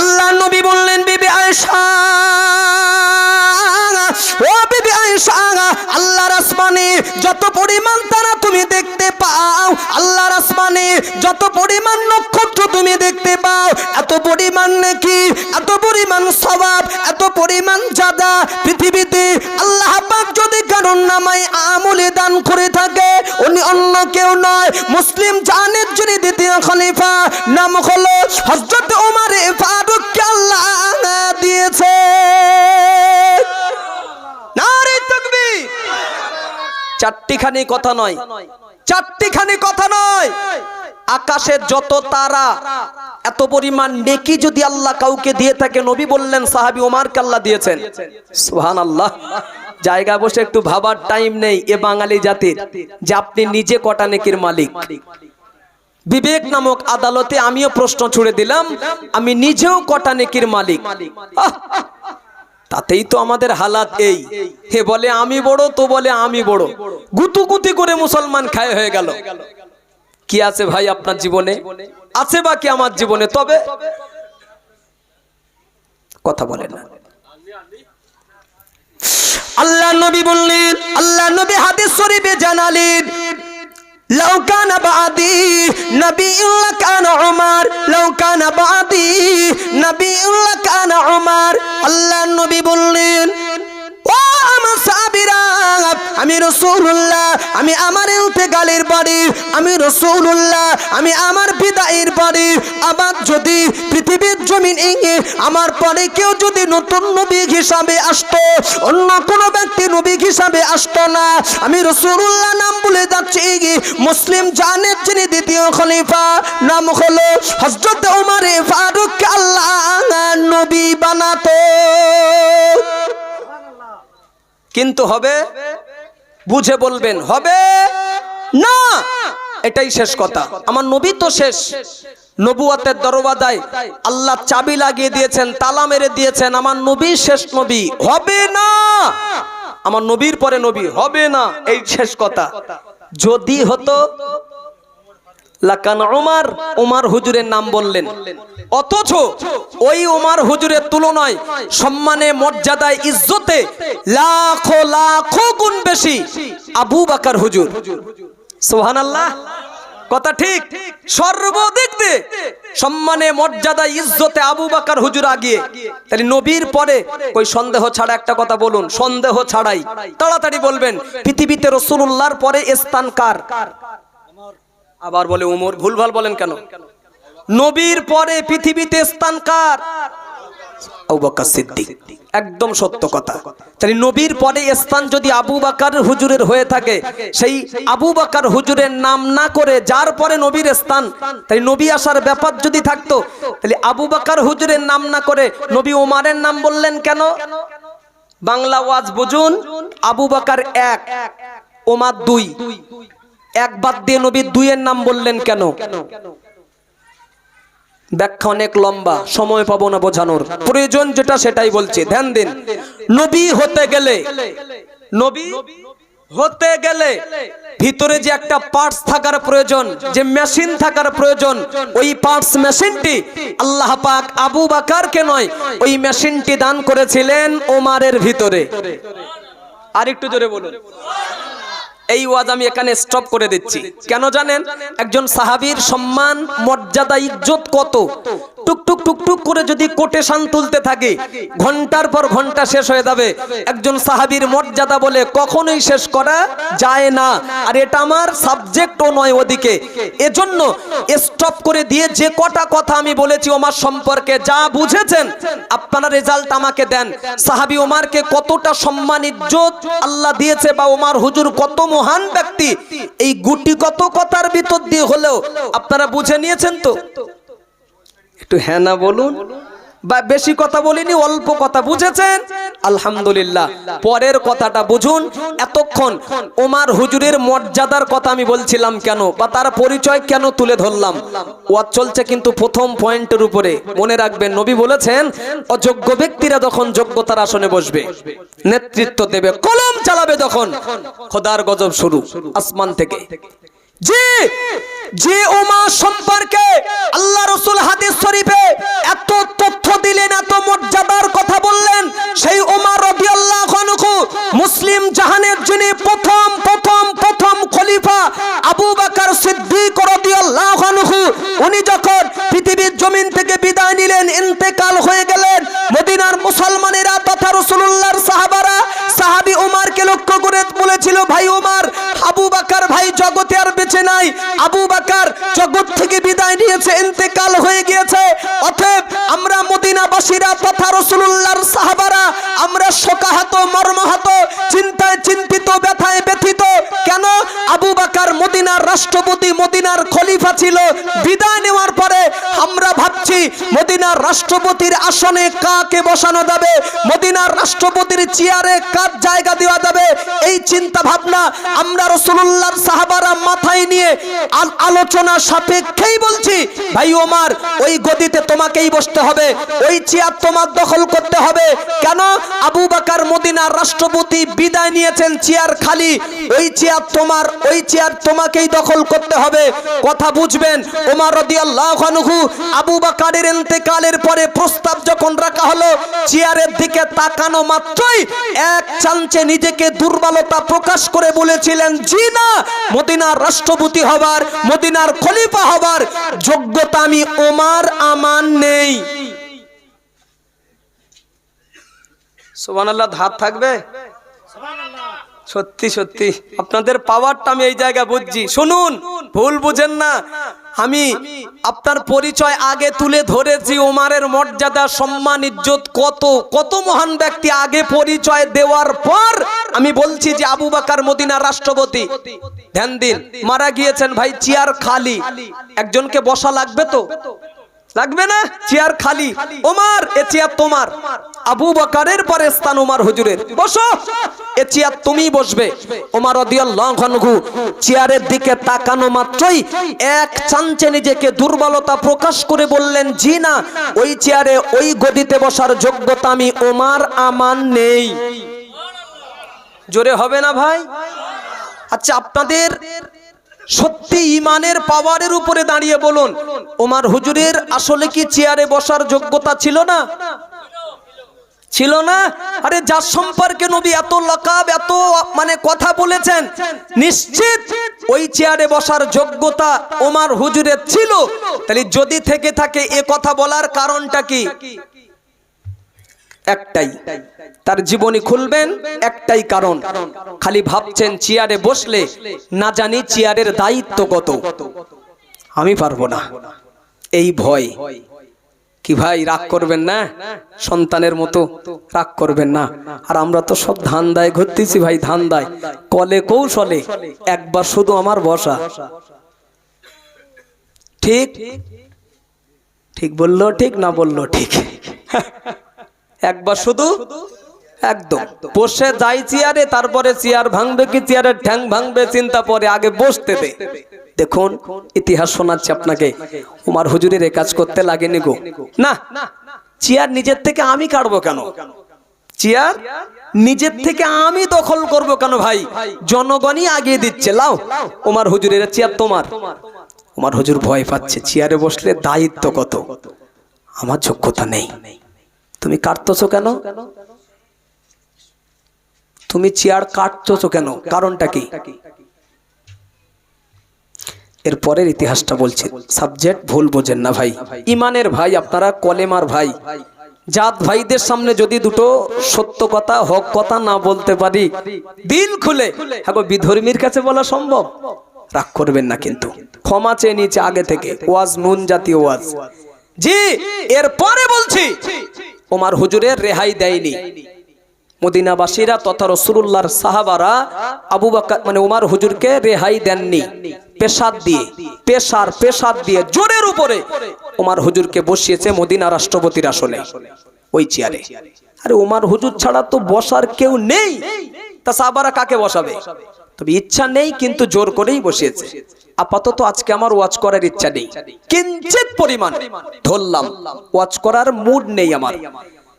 আল্লাহ নবী বললেন, বিবি আয়েশা, ও বিবি আয়েশা, আল্লাহর আসমানে যত পরিমাণ তারা তুমি দেখতে পাও, আল্লাহর আসমানে যত পরিমাণ নক্ষত্র তুমি দেখতে পাও, এত পরিমাণ নেকি, এত পরিমাণ সওয়াব, এত পরিমাণ জাদা পৃথিবীতে আল্লাহ পাক যদি কারণ নামায় আমলে দান করে থাকে, উনি অন্য কেউ নয়, মুসলিম জানের যিনি দ্বিতীয় খলিফা, নাম হলো হযরত ওমর ফারুককে আল্লাহ দিয়েছে। নারে তাকবীর! চারটিখানি কথা নয়, চারটিখানি কথা নয়। আকাশের যত তারা, এত পরিমাণ নেকি যদি আল্লাহ কাউকে দিয়ে থাকে, নবী বললেন সাহাবী ওমরকে আল্লাহ দিয়েছেন। সুবহানাল্লাহ। জায়গা বসে একটু ভাবার টাইম নেই এ বাঙালি জাতির, যে আপনি নিজে কটা নেকির মালিক। বিবেক নামক আদালতে আমিও প্রশ্ন ছুড়ে দিলাম, আমি নিজেও কটা নেকির মালিক। তাতেই তো আমাদের হালাত এই। হে বলে আমি বড়, তো বলে আমি বড়, গুতুগুতি করে মুসলমান খায় হয়ে গেল। কি আছে ভাই আপনার জীবনে? আছে বাকি আমার জীবনে? তবে কথা বলেন না। আল্লাহ নবী বললেন, আল্লাহ নবী হাদিস শরীফে জানালেন, লাউ কানা বাদি নবিয়্যুন কানা উমর, লাউ কানা বাদি নবিয়্যুন কানা উমর। আল্লাহ নবী বললেন, ও আমার সাহাবীরা, আমি রাসূলুল্লাহ, আমি আমার ইন্তেকালের পরে, আমি রাসূলুল্লাহ, আমি আমার বিদায়ের পরে, আবার যদি পৃথিবীর জমিনে আমার পরে কেউ যদি নতুন নবী হিসাবে আসতো, অন্য কোনো ব্যক্তি নবী হিসাবে আসতো না, আমি রাসূলুল্লাহ নাম বলে যাচ্ছি, মুসলিম জানের যিনি দ্বিতীয় খলিফা, নাম হলো হযরত ওমর ফারুক, আল্লাহ নবী বানাতো। কিন্তু হবে? বুঝে বলবেন, হবে না। এটাই শেষ কথা। আমার নবী তো শেষ, নবুয়তের দরওয়াজায় আল্লাহ চাবি লাগিয়ে দিয়েছেন, তালা মেরে দিয়েছেন, আমার নবী শেষ নবী হবে না, আমার নবীর পরে নবী হবে না, এই শেষ কথা। যদি হতো লাকান উমার, উমার হুজুরের নাম বললেন, অথচ ওই উমার হুজুরের তুলনায় সম্মানে, মর্যাদায়, ইজ্জতে লাখো লাখো গুণ বেশি আবু বকর হুজুর। সুবহানাল্লাহ, কথা ঠিক। সর্বদিক দিয়ে সম্মানে, মর্যাদা, ইজ্জতে আবু বকর হুজুর আগিয়ে। তাহলে নবীর পরে ওই সন্দেহ ছাড়া একটা কথা বলুন, সন্দেহ ছাড়াই তাড়াতাড়ি বলবেন, পৃথিবীতে রাসূলুল্লাহর পরে স্থান কার? আবার বলে উমর, ভুলভাল বলেন কেন? নবীর পরে পৃথিবীতে স্থান কার? আবু বকর সিদ্দিক। একদম সত্য কথা। তাহলে নবীর পরে স্থান যদি আবু বকর হুজুরের হয়ে থাকে, সেই আবু বকর হুজুরের নাম না করে যার পরে নবীর স্থান, তাই নবী আসার ব্যাপার যদি থাকতো, তাহলে আবু বকর হুজুরের নাম না করে নবী ওমরের নাম বললেন কেন? বাংলা ওয়াজ বুঝুন, আবু বকর 1, ওমর 2, এক বাদ দিয়ে নবী 2 এর নাম বললেন কেন? ব্যাখ্যা অনেক লম্বা, সময় পাবো না বোঝানোর, প্রয়োজন যেটা সেটাই বলছি, ধ্যান দিন। নবী হতে গেলে, নবী হতে গেলে ভিতরে যে একটা পার্টস থাকার প্রয়োজন, যে মেশিন থাকার প্রয়োজন, ওই পার্টস মেশিনটি আল্লাহ পাক আবু বকরকে নয়, ওই মেশিনটি দান করেছিলেন ওমরের ভিতরে। আর একটু জোরে বলুন। এই ওয়াজ আমি এখানে স্টপ করে দিচ্ছি। কেন জানেন? একজন সাহাবীর সম্মান, মর্যাদা, ইজ্জত কত, টুকটুক টুকটুক করে যদি কোটেশন তুলতে থাকে, ঘন্টার পর ঘন্টা শেষ হয়ে যাবে। একজন সাহাবীর মর্যাদা বলে কখনোই শেষ করা যায় না। আর এটা আমার সাবজেক্টও নয় ওদিকে, এজন্য স্টপ করে দিয়ে যে কটা কথা আমি বলেছি ওমর সম্পর্কে, যা বুঝেছেন আপনারা রেজাল্ট আমাকে দেন। সাহাবী ওমরকে কতটা সম্মান, ইজ্জত আল্লাহ দিয়েছে, বা ওমর হুজুর কত মহান ব্যক্তি, এই গুটি কত কথার ভিতর দিয়ে হলেও আপনারা বুঝে নিয়েছেন তো? একটু হ্যাঁ না বলুন। বা বেশি কথা বলিনি, অল্প কথা বুঝেছেন, আলহামদুলিল্লাহ। পরের কথাটা বুঝুন। এতক্ষণ ওমর হুজুরের মর্যাদার কথা আমি বলছিলাম কেন, বা তার পরিচয় কেন তুলে ধরলাম? ওয়াজ চলছে কিন্তু প্রথম পয়েন্টের উপরে। মনে রাখবেন, নবী বলেছেন অযোগ্য ব্যক্তিরা যখন যোগ্যতার আসনে বসবে, নেতৃত্ব দেবে, কলম চালাবে, তখন খোদার গজব শুরু আসমান থেকে। যে ওমর সম্পর্কে আল্লাহ রাসূল হাদিস শরীফে এত তথ্য দিলেন, এত মর্যাদার কথা বললেন, সেই ওমর রাদিয়াল্লাহু আনহু মুসলিম জাহানের যিনি প্রথম খলিফা আবু বকর সিদ্দিক রাদিয়াল্লাহু আনহু, উনি যখন পৃথিবীর জমিন থেকে বিদায় নিলেন, ইন্তেকাল হয়ে গেলেন, মদিনার মুসলমানেরা তথা রাসূলুল্লাহর সাহাবারা সাহাবী ওমরকে লক্ষ্য করে বলেছিল, ভাই ওমর, আবু বকর ভাই জগতে আর বেঁচে নাই, আবু বকর জগৎ থেকে বিদায় নিয়েছে, ইন্তেকাল হয়ে গিয়েছে। অতএব আমরা মদিনাবাসীরা তথা রাসূলুল্লাহর সাহাবারা আমরা শোকাহত, মর্মাহত, চিন্তায় চিন্তিত, ব্যথায় ব্যথিত। কেন? আবু বকর মদিনার রাষ্ট্রপতি, মদিনার খলিফা ছিল, বিদায় নেওয়ার পরে আমরা ভাবছি মদিনার রাষ্ট্রপতির আসনে কাকে বসানো যাবে, মদিনার রাষ্ট্রপতির চেয়ারে কার জায়গা দেওয়া যাবে। এই চিন্তা ভাবনা আমরা রাসূলুল্লাহর সাহাবারা মাথায় নিয়ে আলোচনা সাপেক্ষেই বলছি, ভাই ওমর, ওই গদিতে তোমাকেই বসতে হবে, ওই চেয়ার তোমার দখল করতে হবে। কেন? আবু বকর মদিনার রাষ্ট্রপতি, বিদায় নিয়েছেন, চেয়ার খালি, ওই চেয়ার তোমার, ওই চেয়ার তোমাকেই দখল করতে হবে। কথা বুঝবেন? ওমর রাদিয়াল্লাহু আনহু আবু বকরের ইন্তেকালের পরে প্রস্তাব যখন রাখা হলো, চেয়ারের দিকে তাকানো মাত্রই এক চান্সে নিজেকে দুর্বলতা প্রকাশ করে বলেছিলেন, জি না, মদিনার রাষ্ট্রপতি হবার, মদিনার খলিফা হবার যোগ্যতা আমি ওমর আমার নেই। সুবহানাল্লাহ, ধার থাকবে? সত্যি সত্যি আপনাদের পাওয়ারটা আমি এই জায়গায় বুঝছি। শুনুন, ভুল বুঝেন না, আমি আপনার পরিচয় আগে তুলে ধরেছি, ওমরের মর্যাদা, সম্মান, ইজ্জত কত মহান ব্যক্তি, আগে পরিচয় দেওয়ার পর আমি বলছি যে আবু বকর মদিনার রাষ্ট্রপতি। ধ্যান দিন, মারা গিয়েছেন ভাই, চেয়ার খালি, একজনকে বসা লাগবে তো, লাগবে না, চেয়ার খালি। ওমর এ চেয়ার তোমার, আবু বকরের পরে স্থান ওমর হুজুরের, বসো, এ চেয়ার তুমি বসবে। ওমর রাদিয়াল্লাহু আনহু চেয়ারের দিকে তাকানো মাত্রই এক চান্সে নিজেকে দুর্বলতা প্রকাশ করে বললেন, জি না, ওই চেয়ারে ওই গদিতে বসার যোগ্যতা আমি ওমর আমার নেই। জোরে হবে না ভাই? আচ্ছা, আপনাদের সত্যি ইমানের পাওয়ারের উপরে দাঁড়িয়ে বলুন, ওমর হুজুরের আসলে কি চেয়ারে বসার যোগ্যতা ছিল না? ছিল না? আরে যার সম্পর্কে নবী এত লকাব, এত মানে কথা বলেছেন, নিশ্চিত ওই চেয়ারে বসার যোগ্যতা ওমর হুজুরের ছিল। তাহলে যদি থেকে থাকে এ কথা বলার কারণটা কি? একটাই, তার জীবনী খুলবেন, একটাই কারণ, খালি ভাবছেন চেয়ারে বসলে না জানি চেয়ারের দায়িত্ব কত, আমি পারবো না, এই ভয়। কি ভাই রাগ করবেন না, সন্তানের মতো রাগ করবেন না। আর আমরা তো সব ধান্দায় ঘুরতেছি ভাই, ধান্দায়, কলে কৌশলে, একবার শুধু আমার বসা। ঠিক ঠিক বললো ঠিক, না বললো ঠিক, একবার শুধু একদম বসে যাই চেয়ারে, তারপরে চেয়ার ভাঙবে কি চেয়ারের ঠ্যাং ভাঙবে চিন্তা পরে, আগে বসতে দে। দেখুন ইতিহাস শোনাচ্ছি আপনাকে, ওমর হুজুরের এ কাজ করতে লাগেনি গো, না, চেয়ার নিজের থেকে আমি কাটবো কেন, চেয়ার নিজের থেকে আমি দখল করব কেন ভাই, জনগণই আগিয়ে দিচ্ছে, লাও ওমর হুজুরের চেয়ার তোমার। ওমর হুজুর ভয় পাচ্ছে, চেয়ারে বসলে দায়িত্ব কত, আমার যোগ্যতা নেই, তুমি কাটতেছো কেন, তুমি চেয়ার কাটতেছো কেন, কারণটা কি? এর পরের ইতিহাসটা বলছে, সাবজেক্ট ভুল বোঝেন না ভাই, ইমানের ভাই আপনারা, কলেমার ভাই, জাত ভাইদের সামনে যদি দুটো সত্য কথা, হক কথা না বলতে পারি দিল খুলে, হ্যাঁ বিধর্মীর কাছে বলা সম্ভব? রাগ করবেন না কিন্তু, ক্ষমা চেয়ে নিচে আগে থেকে, ওয়াজ নুন জাতীয় ওয়াজ। জি, এর পরে বলছি, ওমর হুজুরের রেহাই দেয়নি মদিনাবাসীরা তথা রাসূলুল্লাহর সাহাবারা, আবু বকর মানে ওমর হুজুরকে রেহাই দেননি, পেশার দিয়ে জোরের উপরে ওমর হুজুরকে বসিয়েছে মদিনা রাষ্ট্রপতির আসনে, ওই চেয়ারে। আরে ওমর হুজুর ছাড়া তো বসার কেউ নেই, তা সাহাবারা কাকে বসাবে? তবে ইচ্ছা নেই কিন্তু জোর করেই বসিয়েছে। আপাতত আজকে আমার ওয়াজ করার ইচ্ছা নেই, কিঞ্চিত পরিমাণ ধরলাম, ওয়াজ করার মুড নেই আমার।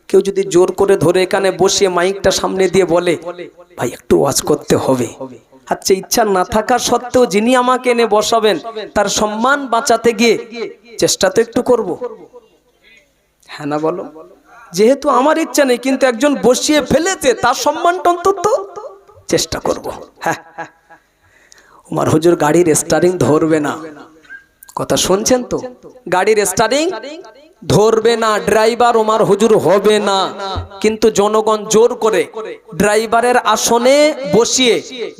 কেউ যদি জোর করে ধরে এখানে বসিয়ে মাইকটা সামনে দিয়ে বলে ভাই একটু ওয়াজ করতে হবে, আচ্ছা ইচ্ছা না থাকা সত্ত্বেও যিনি আমাকে এনে বসাবেন তার সম্মান বাঁচাতে গিয়ে চেষ্টা তো একটু করব, হ্যাঁ না বলো? যেহেতু আমার ইচ্ছা নেই কিন্তু একজন বসিয়ে ফেলেছে, তার সম্মানটা অন্তত চেষ্টা করব। হ্যাঁ, ওমর হুজুর গাড়ির স্টারিং ধরবে না, কথা শুনছেন তো? গাড়ির স্টারিং ধরবে না, ড্রাইভার ওমর হুজুর হবে না, কিন্তু জনগণ জোর করে ড্রাইভারের আসনে বসিয়ে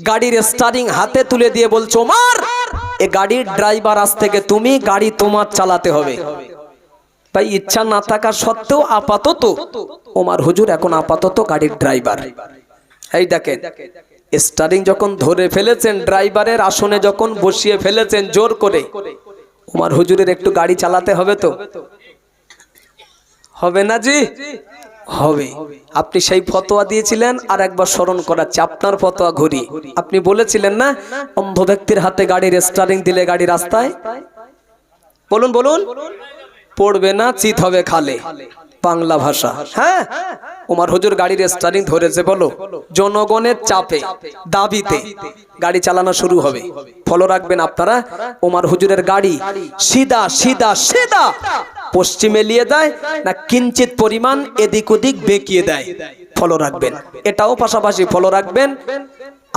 গাড়ির স্টারিং হাতে তুলে দিয়ে বলছো, ওমর এ গাড়ির ড্রাইভার, আজ থেকে তুমি, গাড়ি তোমার চালাতে হবে। তাই ইচ্ছা না থাকা সত্ত্বেও আপাতত ওমর হুজুর এখন আপাতত গাড়ির ড্রাইভার। এই দেখেন, স্টারিং যখন ধরে ফেলেছেন, ড্রাইভারের আসনে যখন বসিয়ে ফেলেছেন জোর করে, ওমর হুজুরের একটু গাড়ি চালাতে হবে তো, হবে না জি? হবে। আপনি সেই ফতোয়া দিয়েছিলেন, আর একবার স্মরণ করাচ্ছি আপনার ফতোয়া ঘুরি। আপনি বলেছিলেন না অন্ধ ব্যক্তির হাতে গাড়ির স্টারিং দিলে গাড়ি রাস্তায়, বলুন বলুন, পড়বে না, চিত হবে খালে, বাংলা ভাষা। হ্যাঁ, ওমর হুজুর গাড়ির স্টারিং ধরেছে, বলো জনগণের চাপে দাবিতে গাড়ি চালানো শুরু হবে। ফলো রাখবেন আপনারা, ওমর হুজুরের গাড়ি সিধা সিধা সিধা পশ্চিমে নিয়ে যায় না কিঞ্চিত পরিমাণ এদিক ওদিক বেঁকিয়ে দেয়, ফলো রাখবেন। এটাও পাশাপাশি ফলো রাখবেন,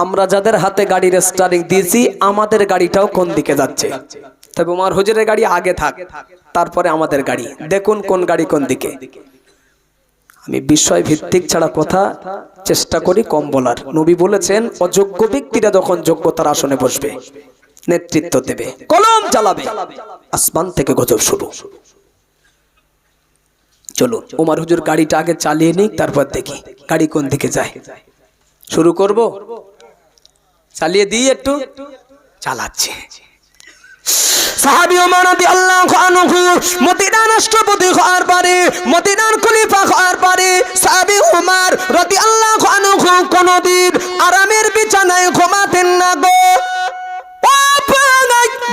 আমরা যাদের হাতে গাড়ির স্টারিং দিয়েছি আমাদের গাড়িটাও কোন দিকে যাচ্ছে। তবে ওমর হুজুরের গাড়ি আগে থাক, তারপরে আমাদের গাড়ি, দেখুন কোন গাড়ি কোন দিকে। আমি বিষয় ভিত্তিক ছাড়া কথা চেষ্টা করি কম বলার। নবী বলেছেন অযোগ্য ব্যক্তিরা যখন যোগ্যতার আসনে বসবে, নেতৃত্ব দেবে, কলম চালাবে, আসমান থেকে গজব শুরু। চলুন ওমর হুজুর গাড়িটা আগে চালিয়ে নিক, তারপর দেখি গাড়ি কোন দিকে যায়। শুরু করব, চালিয়ে দিই, একটু চালাচ্ছে। সাহাবী ওমর রাদিয়াল্লাহু আনহু মদিনার রাষ্ট্রপতি হওয়ার পরে, মদিনার খলিফা হওয়ার পরে সাহাবী ওমর রাদিয়াল্লাহু আনহু কোনদিন আরামের বিছানায় ঘুমাতেন না গো।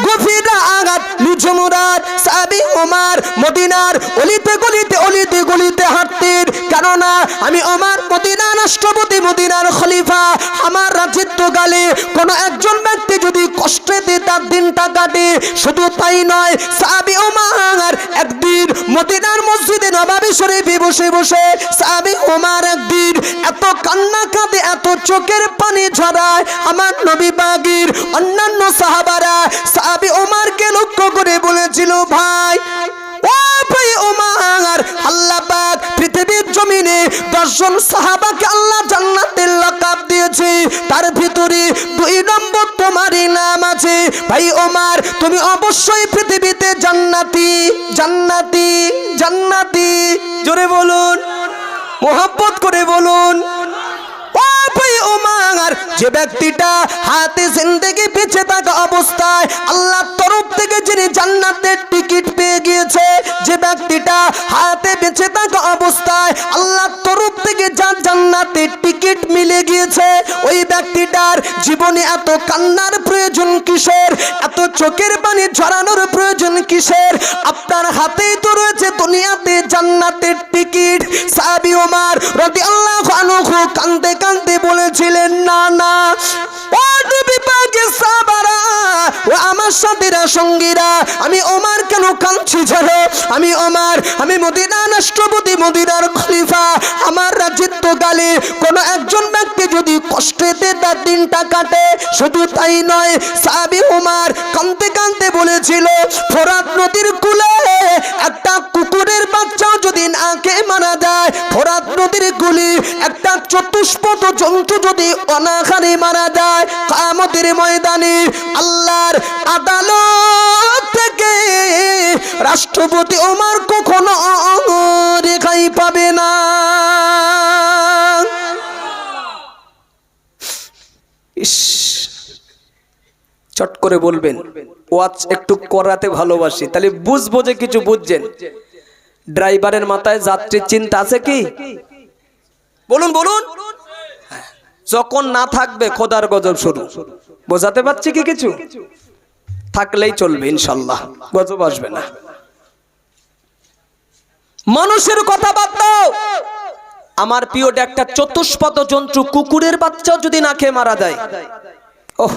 গভীর আঘাত নিঝুমরাত সাহাবী ওমর মদিনার অলিতে গলিতে হাঁটতেন। কেননা আমি ওমর মদিনার রাষ্ট্রপতি, মদিনার খলিফা, আমার রাজত্বকালে কোন একজন ব্যক্তি যদি কষ্টে তার দিনটা কাটে, শুধু তাই নয় সাহাবী ওমর একদিন মদিনার মসজিদে নববী শরীফে বসে সাহাবী ওমর একদিন এত কান্না কাঁদে, এত চোখের পানি ঝরায়, আমার নবী পাকের অন্যান্য সাহাবারা সাহাবী ওমরকে লক্ষ্য করে বলেছিল, ভাই ও ভাই ওমর, আল্লাহ পাক পৃথিবীর জমিনে 10 জন সাহাবাকে আল্লাহ জান্নাতের লাকাব দিয়েছে, তার ভিতরে 2 নম্বর তোমারই নাম আছে। ভাই ওমর, তুমি অবশ্যই পৃথিবীতে জান্নাতি জান্নাতি জান্নাতি। জোরে বলুন, মোহাব্বত করে বলুন। যে ব্যক্তিটা হাতে জিন্দেগি বেঁচে থাকা অবস্থায় আল্লাহর তরফ থেকে যিনি জান্নাতের টিকিট পেয়ে গিয়েছে, যে ব্যক্তিটা হাতে বেঁচে থাকা অবস্থায় আল্লাহর তরফ থেকে যার জান্নাতের টিকিট মিলে গিয়েছে, ওই ব্যক্তিটার জীবনে এত কান্নার প্রয়োজন কিসের, এত চোখের পানি ঝরানোর প্রয়োজন কিসের? আপনার হাতেই তো রয়েছে দুনিয়াতে জান্নাতের টিকিট। সাহাবী ওমর রাদিয়াল্লাহু আনহু কাঁদতে কাঁদতে বলেছিলেন, না না ও নবী পাকের সাহাবারা, ও আমার সাথীরা সঙ্গীরা, আমি ওমর কেন কাঁদছি জানো? আমি ওমর, আমি মদিনার রাষ্ট্রপতি, মদিনার খলিফা, আমার রাজত্বকালে কোন একজন ব্যক্তি যদি কষ্টেতে তার দিনটা কাটে, শুধু তাই নয় সাহাবী ওমর কাঁদতে কাঁদতে বলেছিল, ফোরাত নদীর কূলে একটা কুকুরের বাচ্চাও যদি না খেয়ে মারা যায়, ফোরাত নদীর কূলে একটা চতুষ্পদ জন্তু যদি অনাহারে মারা যায়, কিয়ামতের ময়দানে আল্লাহর আদালত থেকে রাষ্ট্রপতি ওমর কখনো রেহাই পাবে না। চট করে বলবেন, ওয়াজ একটু করাতে ভালোবাসি, তাহলে বুঝবো যে কিছু বুঝছেন। ড্রাইভারের মাথায় যাত্রীর চিন্তা আছে কি? বলুন বলুন। যখন না থাকবে খোদার গজব শুরু। বোঝাতে পারছি কি? কিছু থাকলেই চলবে, ইনশাল্লাহ গজব আসবে না। মানুষের কথা বাদ দাও, আমার প্রিয়টা একটা চতুষ্পদ জন্তু কুকুরের বাচ্চাও যদি না খেয়ে মারা যায়, ওহ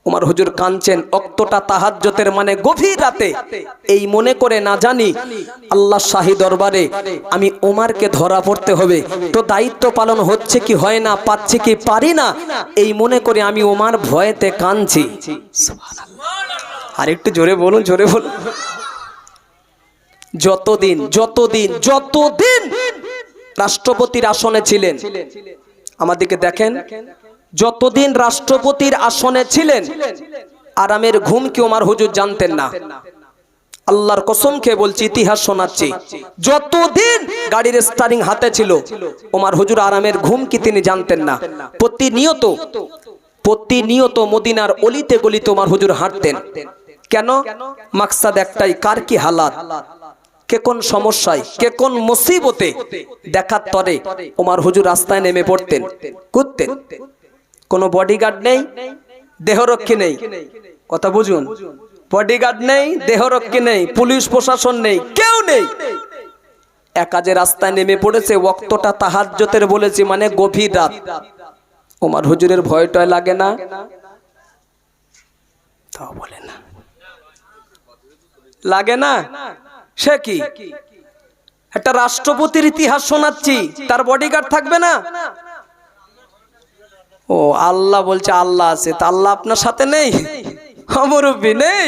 ওমর হুজুর কাঁদছেন। অক্তটা তাহাজ্জুদের মানে গভীর রাতে, এই মনে করে না জানি আল্লাহ শাহী দরবারে আমি ওমরকে ধরা পড়তে হবে, তো দায়িত্ব পালন হচ্ছে কি হয় না, পাচ্ছি কি পারি না, এই মনে করে আমি ওমর ভয়েতে কাঁদছি। সুবহানাল্লাহ। আর একটু জোরে বলুন, জোরে বলুন। যতদিন যতদিন যতদিন রাষ্ট্রপতির আসনে ছিলেন, আমাদেরকে দেখেন, যতদিন রাষ্ট্রপতির আসনে ছিলেন আরামের ঘুম কি ওমর হুজুর জানতেন না। আল্লাহর কসম খেয়ে বলছি, ইতিহাস শোনাচ্ছি, যতদিন গাড়ির স্টারিং হাতে ছিল ওমর হুজুর আরামের ঘুম কি তিনি জানতেন না। প্রতিনিয়ত মদিনার অলিতে গলিতে ওমর হুজুর হাঁটতেন। কেন? মাকসাদ একটাই, কার কি হালাত, কে কোন সমস্যায়, কে কোন মুসিবতে দেখার তরে ওমর হুজুর রাস্তায় নেমে পড়তেন, ঘুরতেন। কোনো বডিগার্ড নেই, দেহরক্ষী নেই, কথা বুঝুন, বডিগার্ড নেই, দেহরক্ষী নেই, পুলিশ প্রশাসন নেই, কেউ নেই, একাজে রাস্তায় নেমে পড়েছে। ওয়াক্তটা তাহাজ্জুদের বলেছি, মানে গভীর রাত। ওমর হুজুরের ভয়টাই লাগে না? তাও বলে না, লাগে না? সে কি একটা রাষ্ট্রপতির ইতিহাস শোনাচ্ছি, তার বডিগার্ড থাকবে না? ও আল্লাহ বলছে আল্লাহ আছে, তা আল্লাহ আপনার সাথে নেই? মুরব্বি নেই,